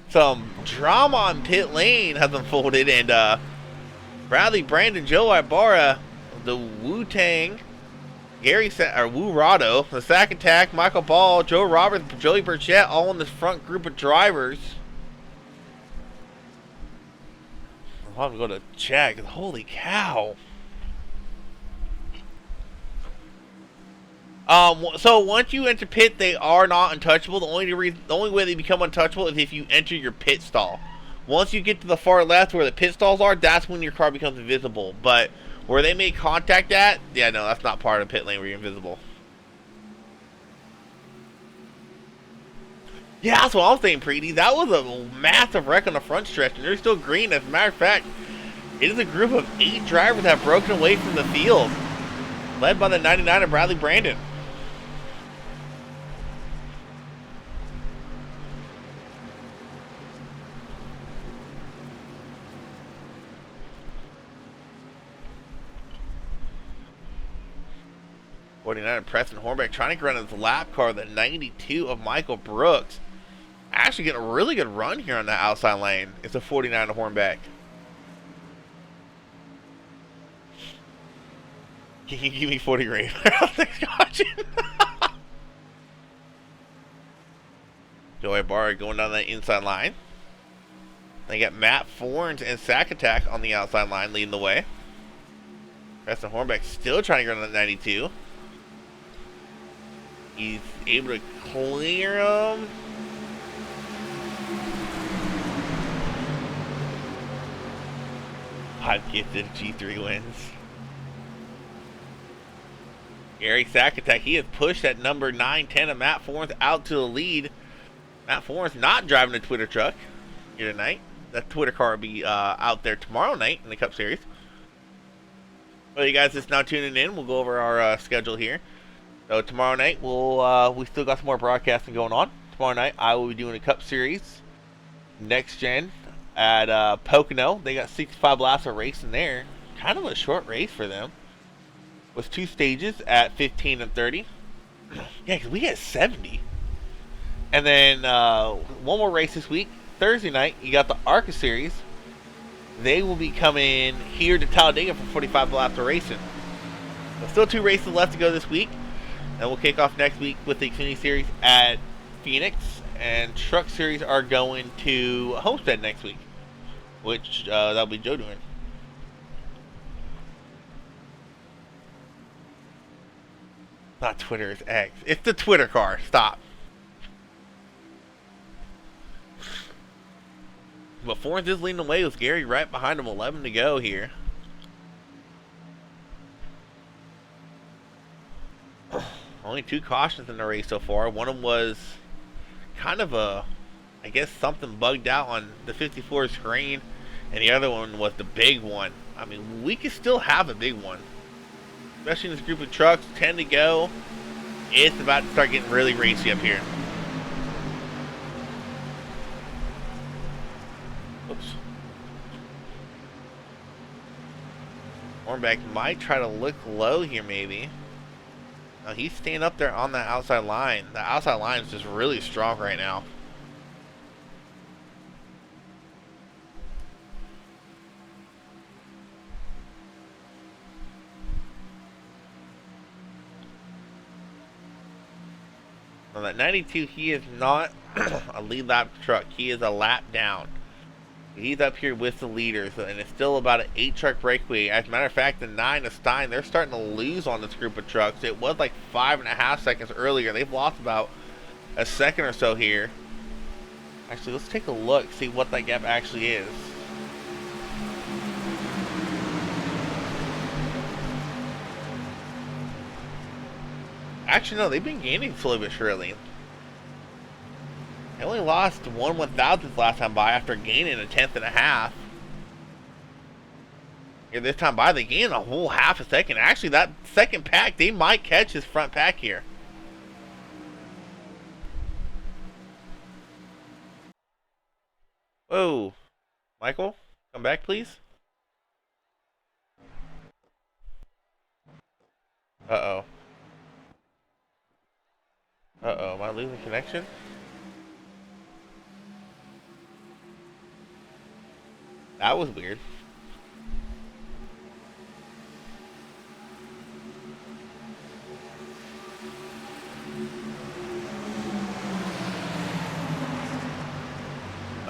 Some drama on pit lane has unfolded, and Bradley Brandon, Joe Ibarra, the Wu-Tang, Wu Rado, the Sack Attack, Michael Ball, Joe Roberts, Joey Burchett, all in this front group of drivers. I'll have to go to check. Holy cow. So once you enter pit, they are not untouchable. The only way they become untouchable is if you enter your pit stall. Once you get to the far left where the pit stalls are, that's when your car becomes invisible. But where they make contact at, yeah, no, that's not part of pit lane where you're invisible. Yeah, that's what I was saying, Preety. That was a massive wreck on the front stretch, and they're still green. As a matter of fact, it is a group of 8 drivers that have broken away from the field, led by the 99 of Bradley Brandon. '49 Preston Hornbeck trying to run his lap car, the 92 of Michael Brooks. Actually getting a really good run here on the outside lane. It's a 49 of Hornbeck. Can you give me 40 grand? Thanks, watching. Joey Barr going down that inside line. They got Matt Forns and Sack Attack on the outside line leading the way. Preston Hornbeck still trying to run that 92. He's able to clear him. I've gifted G3 wins. Gary Sack Attack, he has pushed that number 9-10 of Matt Forns out to the lead. Matt Forns not driving a Twitter truck here tonight. That Twitter car will be out there tomorrow night in the Cup Series. Well, you guys just now tuning in, we'll go over our schedule here. So tomorrow night, we still got some more broadcasting going on. Tomorrow night, I will be doing a Cup Series Next Gen at Pocono. They got 65 laps of racing there. Kind of a short race for them. With 2 stages at 15 and 30. Yeah, because we had 70. And then one more race this week. Thursday night, you got the ARCA Series. They will be coming here to Talladega for 45 laps of racing. So still 2 races left to go this week. And we'll kick off next week with the Xfinity Series at Phoenix. And Truck Series are going to Homestead next week. Which that'll be Joe doing. Not Twitter, it's X. It's the Twitter car. Stop. But Forns is leading the way with Gary right behind him. 11 to go here. Only 2 cautions in the race so far. One of them was kind of I guess something bugged out on the 54 screen. And the other one was the big one. I mean, we could still have a big one. Especially in this group of trucks. 10 to go. It's about to start getting really racy up here. Oops. Hornbeck might try to look low here, maybe. No, he's staying up there on the outside line. The outside line is just really strong right now. On that 92, he is not a lead lap truck. He is a lap down. He's up here with the leaders, and it's still about an 8-truck breakaway. As a matter of fact, the 9 of Stein, they're starting to lose on this group of trucks. It was like 5.5 seconds earlier. They've lost about a second or so here. Actually, let's take a look, see what that gap actually is. Actually, no, they've been gaining slowly but surely. They only lost 1/1000th last time by after gaining a 10.5. Here this time by, they gained a whole half a second. Actually, that second pack, they might catch his front pack here. Whoa. Michael, come back, please. Uh-oh. Uh-oh, am I losing connection? That was weird.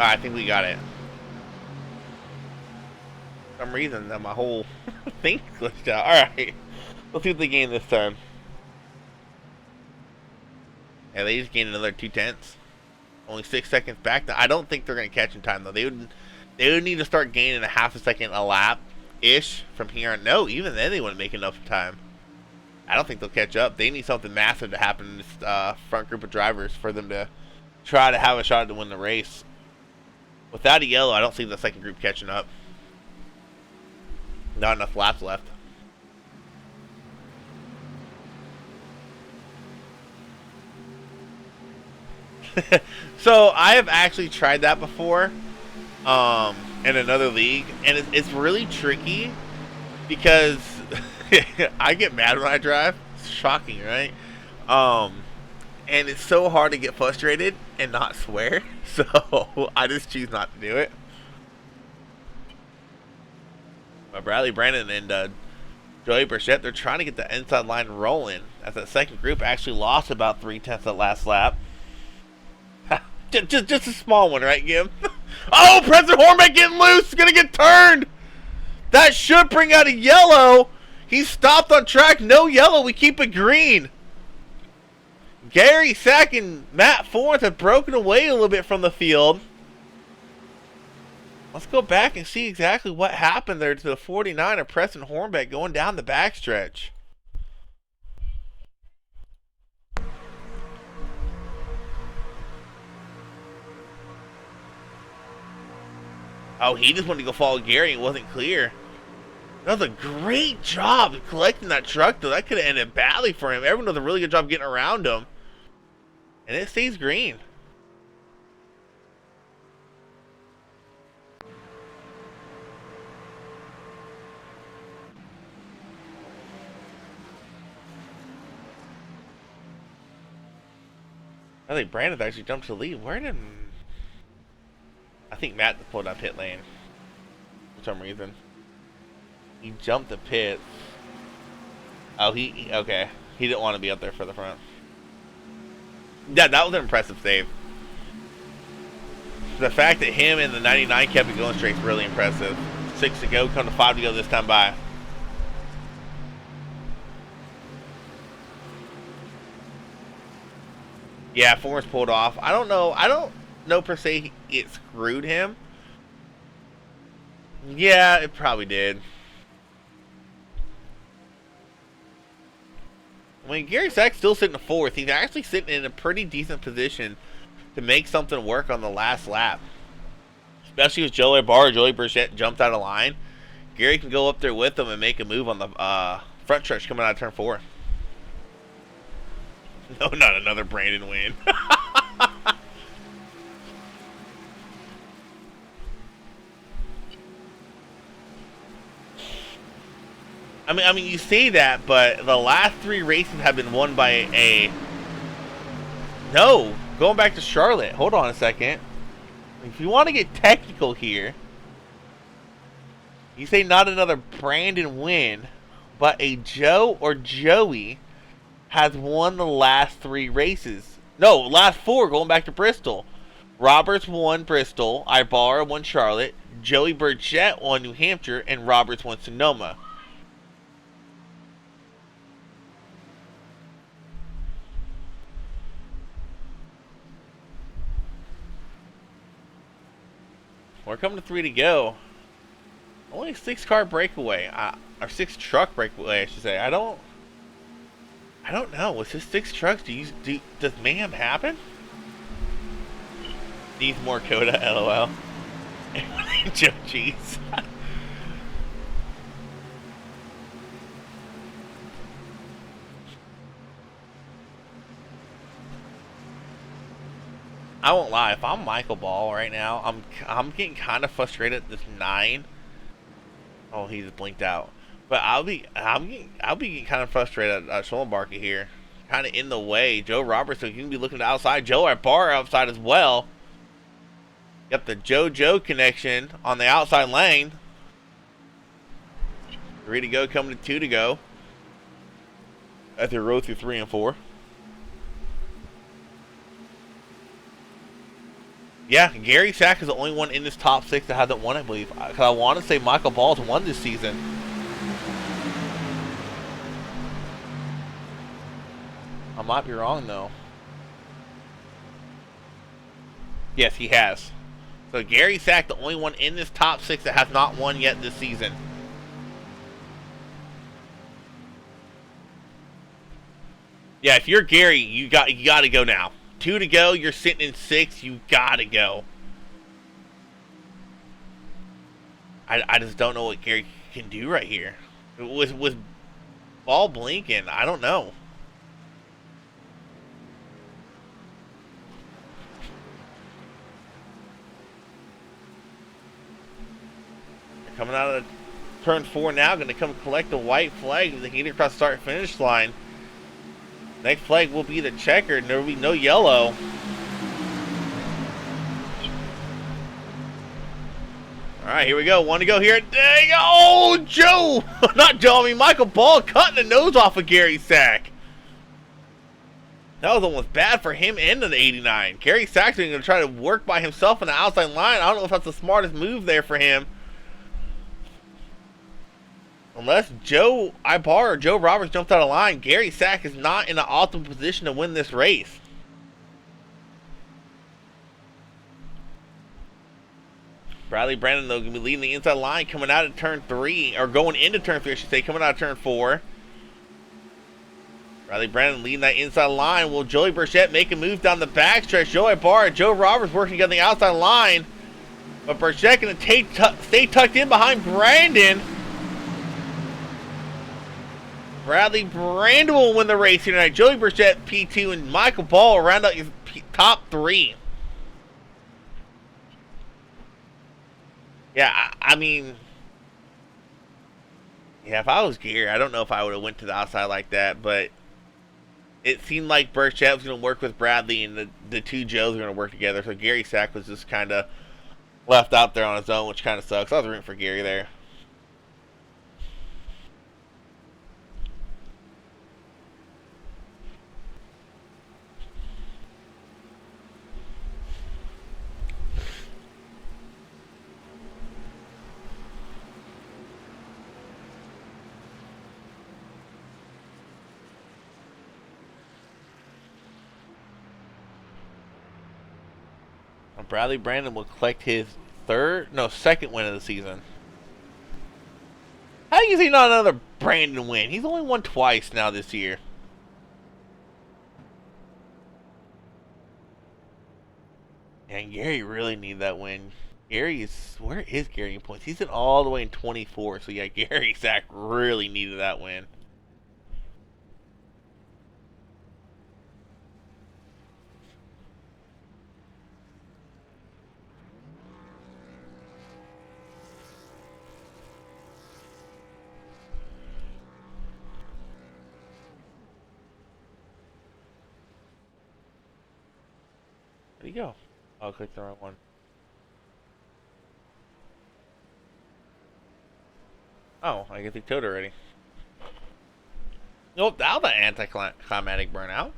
I think we got it. For some reason, that my whole thing glitched out. Alright. Let's see what they gain this time. Yeah, they just gained another 2/10. Only 6 seconds back. I don't think they're going to catch in time, though. They would need to start gaining a half a second a lap-ish from here on. No, even then they wouldn't make enough time. I don't think they'll catch up. They need something massive to happen in this front group of drivers for them to try to have a shot to win the race. Without a yellow, I don't see the second group catching up. Not enough laps left. So I have actually tried that before in another league, and it's really tricky because I get mad when I drive. It's shocking, right? And it's so hard to get frustrated and not swear, so I just choose not to do it. But Bradley Brandon and Joey Burchett, they're trying to get the inside line rolling, as that second group actually lost about 3/10 that last lap. Just a small one, right, Gim? Oh, President Hornbeck getting loose. Gonna get turned. That should bring out a yellow. He stopped on track. No yellow. We keep it green. Gary Sack and Matt Forth have broken away a little bit from the field. Let's go back and see exactly what happened there to the 49 of Preston Hornbeck going down the backstretch. Oh, he just wanted to go follow Gary. It wasn't clear. That was a great job collecting that truck, though. That could have ended badly for him. Everyone does a really good job getting around him. And it stays green. I think Brandon actually jumped to the lead. Where did... I think Matt pulled up pit lane for some reason. He jumped the pit. Oh, okay. He didn't want to be up there for the front. Yeah, that was an impressive save. The fact that him and the 99 kept it going straight is really impressive. 6 to go, come to 5 to go this time by. Yeah, Forrest pulled off. I don't know per se it screwed him. Yeah, it probably did. I mean, Gary Sack's still sitting in 4th. He's actually sitting in a pretty decent position to make something work on the last lap. Especially with Joey Barr, Joey Burchett jumped out of line. Gary can go up there with him and make a move on the front stretch coming out of turn 4. No, not another Brandon win. I mean, you say that, but the last 3 races have been won by a... No, going back to Charlotte. Hold on a second. If you want to get technical here, you say not another Brandon win, but a Joe or Joey has won the last 3 races. No, last 4 going back to Bristol. Roberts won Bristol, Ibarra won Charlotte, Joey Burchett won New Hampshire, and Roberts won Sonoma. We're coming to 3 to go. Only a 6-car breakaway, or 6 truck breakaway, I should say. I don't know. With just 6 trucks, does mayhem happen? Needs more Coda, LOL. Joe Cheese. I won't lie. If I'm Michael Ball right now, I'm getting kind of frustrated at this 9. Oh, he just blinked out. But I'll be getting kind of frustrated at Schollenbarger here, kind of in the way. Joe Robertson, you can be looking to outside. Joe at Barr outside as well. Got the Joe connection on the outside lane. 3 to go, coming to 2 to go. As they roll through 3 and 4. Yeah, Gary Sack is the only one in this top 6 that hasn't won, I believe. Because I want to say Michael Ball's won this season. I might be wrong, though. Yes, he has. So Gary Sack, the only one in this top 6 that has not won yet this season. Yeah, if you're Gary, you got to go now. 2 to go. You're sitting in 6. You got to go. I just don't know what Gary can do right here. With ball blinking, I don't know. They're coming out of turn 4 now. Going to come collect the white flag. They can get across the start finish line. Next flag will be the checkered. There will be no yellow. All right, here we go. One to go here. Dang! Oh, Joe! Not Joe. I mean Michael Ball cutting the nose off of Gary Sack. That was almost bad for him and the 89. Gary Sack's going to try to work by himself on the outside line. I don't know if that's the smartest move there for him. Unless Joe Ibar or Joe Roberts jumped out of line, Gary Sack is not in an optimal position to win this race. Bradley Brandon, though, going to be leading the inside line coming out of turn 3, or going into turn 3, I should say, coming out of turn 4. Bradley Brandon leading that inside line. Will Joey Burchett make a move down the backstretch? Joe Ibarra and Joe Roberts working together on the outside line. But Burchett going to stay tucked in behind Brandon. Bradley Brandon will win the race here tonight. Joey Burchett, P2, and Michael Ball round out your top 3. Yeah, I mean, yeah, if I was Gary, I don't know if I would have went to the outside like that, but it seemed like Burchett was going to work with Bradley, and the two Joes were going to work together, so Gary Sack was just kind of left out there on his own, which kind of sucks. I was rooting for Gary there. Bradley Brandon will collect his second win of the season. How is he not another Brandon win? He's only won twice now this year. And Gary really need that win. Where is Gary in points? He's in all the way in 24. So yeah, Gary Sack really needed that win. Where'd he go? Oh, I clicked the wrong one. Oh, I guess he towed already. Nope, that was an anticlimactic burnout.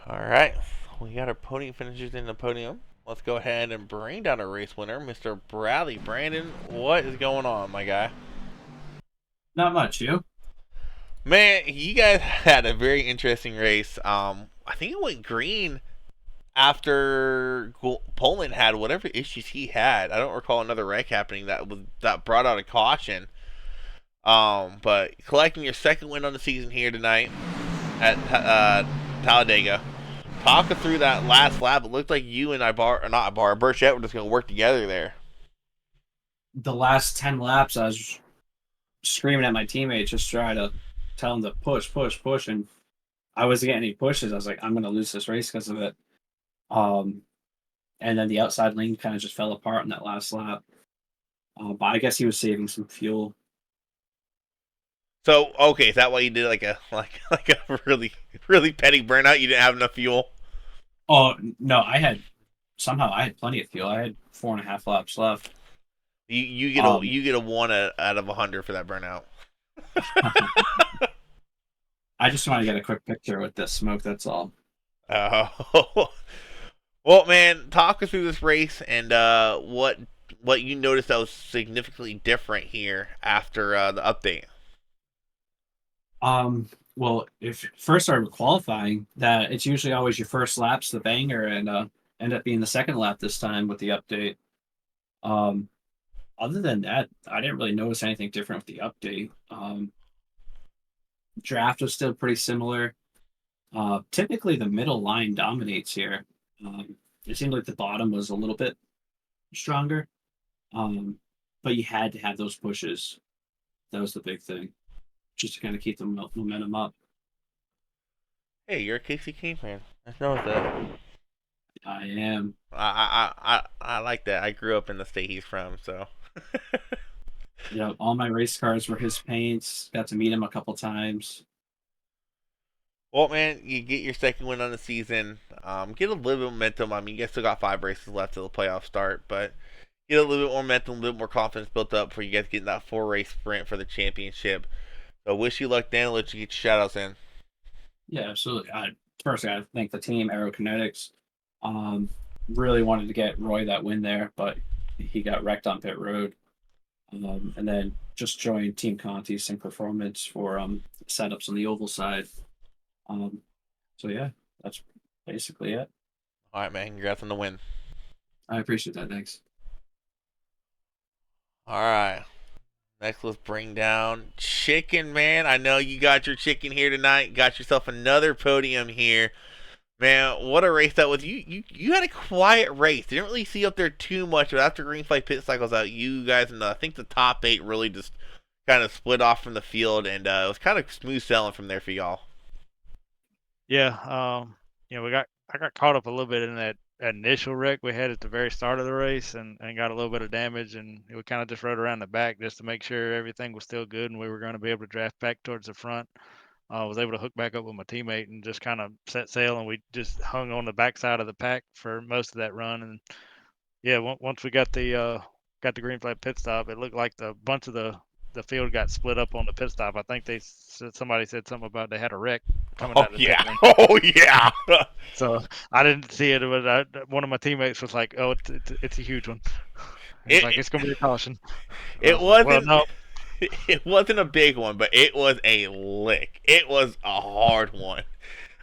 Alright, we got our podium finishers in the podium. Let's go ahead and bring down a race winner, Mr. Bradley Brandon. What is going on, my guy? Not much, you? Man, you guys had a very interesting race. I think it went green after Poland had whatever issues he had. I don't recall another wreck happening that brought out a caution. But collecting your second win on the season here tonight at Talladega. Talking through that last lap, it looked like you and Burchett were just going to work together there. The last 10 laps, I was screaming at my teammates, just trying to tell them to push, and I wasn't getting any pushes. I was like, I'm going to lose this race because of it. And then the outside lane kind of just fell apart in that last lap. But I guess he was saving some fuel. So okay, is that why you did like a like a really petty burnout? You didn't have enough fuel. Oh no, I had plenty of fuel. I had 4.5 laps left. Um, You get a one out of 100 for that burnout. I just want to get a quick picture with this smoke. That's all. Oh, well, man, talk us through this race and what you noticed that was significantly different here after the update. Well, if first started with qualifying, that it's usually always your first lap's the banger, and end up being the second lap this time with the update. Um, Other than that, I didn't really notice anything different with the update. Draft was still pretty similar. Typically, the middle line dominates here. It seemed like the bottom was a little bit stronger, um, but you had to have those pushes. That was the big thing, just to kind of keep the momentum up. Hey, you're a Casey King fan. I know that. I am. I like that. I grew up in the state he's from, so. All my race cars were his paints. Got to meet him a couple times. Well, man, you get your second win on the season. Get a little bit of momentum. I mean, you guys still got 5 races left till the playoffs start, but get a little bit more momentum, a little bit more confidence built up for you guys getting that 4 race sprint for the championship. So, wish you luck, Dan. I'll let you get your shout outs in. Yeah, absolutely. First, I got to thank the team, Aerokinetics. Um, really wanted to get Roy that win there, but he got wrecked on pit road. And then just joined Team Conti Sync Performance for setups on the oval side. Um, so yeah, that's basically it. All right, man. Congrats on the win. I appreciate that. Thanks. All right. Next, let's bring down Chicken, man. I know you got your chicken here tonight. Got yourself another podium here. Man, what a race that was. You had a quiet race. Didn't really see up there too much, but after green flag pit cycles out, you guys and I think the top 8 really just kind of split off from the field, and it was kind of smooth sailing from there for y'all. Yeah, I got caught up a little bit in that initial wreck we had at the very start of the race, and got a little bit of damage, and we kind of just rode around the back just to make sure everything was still good and we were going to be able to draft back towards the front. I was able to hook back up with my teammate and just kind of set sail, and we just hung on the backside of the pack for most of that run. And yeah, once we got the green flag pit stop, it looked like the bunch of the field got split up on the pit stop. I think somebody said something about they had a wreck coming Oh out of the pit yeah, lane. oh yeah. So I didn't see it, but one of my teammates was like, "Oh, it's a huge one." He's like, it "It's gonna be a caution." I it was like, "Well, wasn't no." it wasn't a big one, but it was a lick. It was a hard one.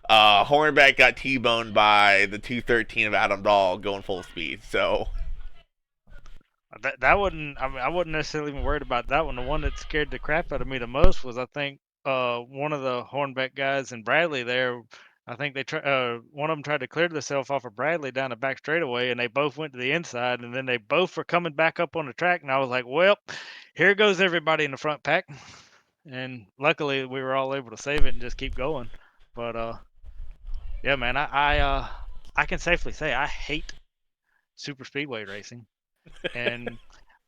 Hornback got T-boned by the 213 of Adam Dahl going full speed. So That wouldn't. I mean, I wasn't necessarily even worried about that one. The one that scared the crap out of me the most was, I think, one of the Hornbeck guys in Bradley there. I think one of them tried to clear themselves off of Bradley down the back straightaway, and they both went to the inside, and then they both were coming back up on the track, and I was like, well, here goes everybody in the front pack, and luckily we were all able to save it and just keep going. But yeah, man, I can safely say I hate super speedway racing. And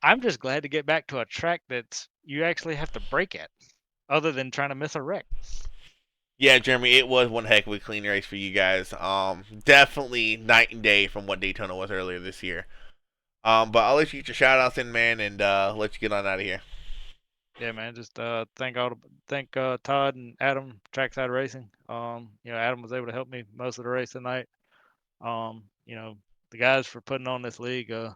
I'm just glad to get back to a track that's you actually have to brake at, other than trying to miss a wreck. yeah, Jeremy, it was one heck of a clean race for you guys. Definitely night and day from what Daytona was earlier this year. But I'll let you get your shout outs in, man, and let you get on out of here. Yeah, man. Just thank Todd and Adam Trackside Racing. Adam was able to help me most of the race tonight. The guys for putting on this league. I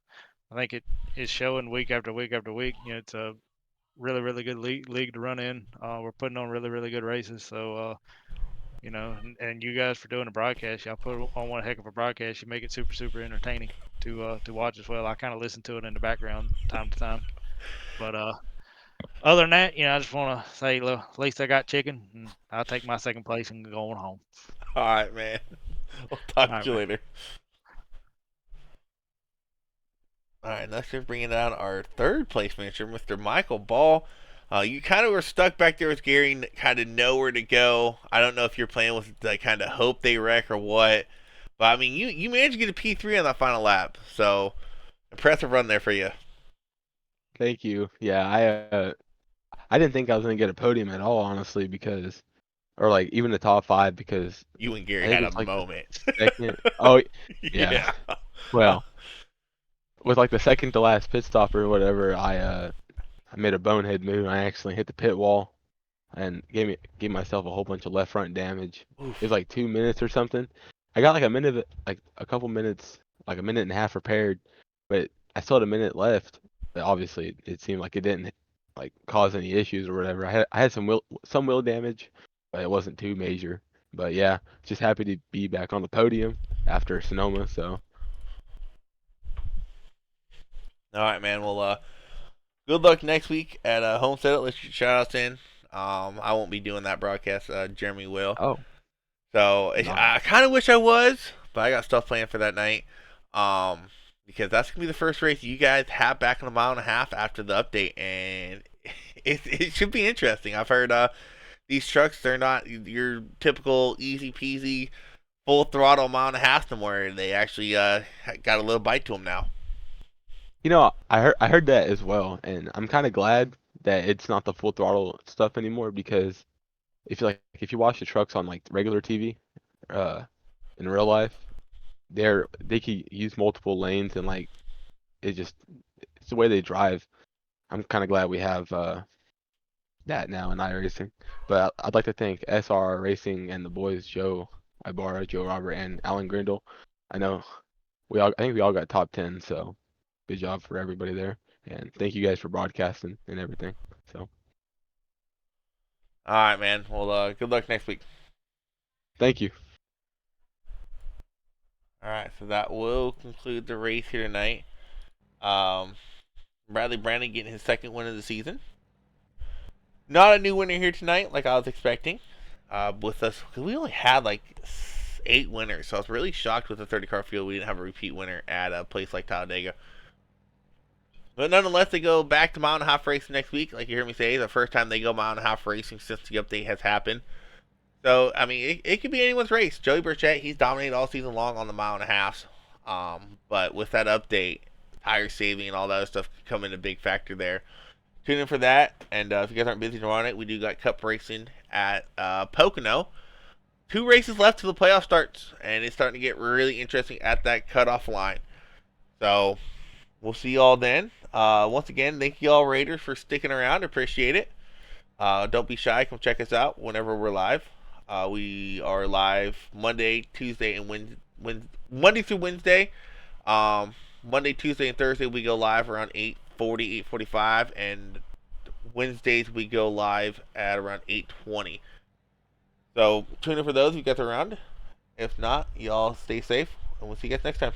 think it is showing week after week after week. It's a really really good league to run in. We're putting on really really good races. So and you guys for doing the broadcast. Y'all put on one heck of a broadcast. You make it super super entertaining to watch as well. I kind of listen to it in the background time to time. But other than that, I just want to say, look, at least I got chicken, and I'll take my second place and go on home. All right, man. We'll talk All right, to you man. later. All right, next we're bringing down our third place finisher, Mr. Michael Ball. You kind of were stuck back there with Gary, kind of know where to go. I don't know if you're playing with like kind of hope they wreck or what, but I mean you managed to get a P3 on that final lap, so impressive run there for you. Thank you. Yeah, I didn't think I was gonna get a podium at all, honestly, because or like even the top 5 because You and I Gary think had it a was like the moment. second. Oh yeah. Yeah. Well, with like the second to last pit stop or whatever, I made a bonehead move. I accidentally hit the pit wall and gave myself a whole bunch of left front damage. It was Oof. like 2 minutes or something. I got like a minute, like a couple minutes, like a minute and a half repaired, but I still had a minute left. But obviously, it seemed like it didn't like cause any issues or whatever. I had some wheel damage, but it wasn't too major. But yeah, just happy to be back on the podium after Sonoma. So All right, man. Well, good luck next week at Homestead. Let's get shout outs in. I won't be doing that broadcast. Jeremy will. oh, So nice. I kind of wish I was, but I got stuff planned for that night. Um, because that's gonna be the first race you guys have back in a mile and a half after the update, and it should be interesting. I've heard these trucks, they're not your typical easy peasy full throttle mile and a half somewhere. They actually got a little bite to them now. I heard that as well, and I'm kind of glad that it's not the full throttle stuff anymore because if you watch the trucks on like regular TV, uh, in real life, they can use multiple lanes and like it just it's the way they drive. I'm kind of glad we have that now in iRacing. But I'd like to thank SR Racing and the boys Joe Ibarra, Joe Robert, and Alan Grindle. I know I think we all got top 10, so good job for everybody there. And thank you guys for broadcasting and everything. So All right, man. Well, good luck next week. thank you. All right, so that will conclude the race here tonight. Um, Bradley Brandon getting his second win of the season. Not a new winner here tonight, like I was expecting. With us, because we only had like 8 winners, so I was really shocked with the 30 car field. We didn't have a repeat winner at a place like Talladega. But nonetheless, they go back to mile and a half racing next week. Like you heard me say, the first time they go mile and a half racing since the update has happened. So, I mean, it could be anyone's race. Joey Burchett, he's dominated all season long on the mile and a half. But with that update, tire saving and all that other stuff could come in a big factor there. Tune in for that. And if you guys aren't busy tomorrow night, we do got Cup racing at Pocono. 2 races left till the playoff starts, and it's starting to get really interesting at that cutoff line. So, we'll see you all then. Once again, thank you all Raiders for sticking around. Appreciate it. Don't be shy. Come check us out whenever we're live. We are live Monday, Tuesday, and Monday through Wednesday. Monday, Tuesday, and Thursday we go live around 8:40, 8:45, and Wednesdays we go live at around 8:20. So tune in for those if you guys are around. If not, y'all stay safe, and we'll see you guys next time.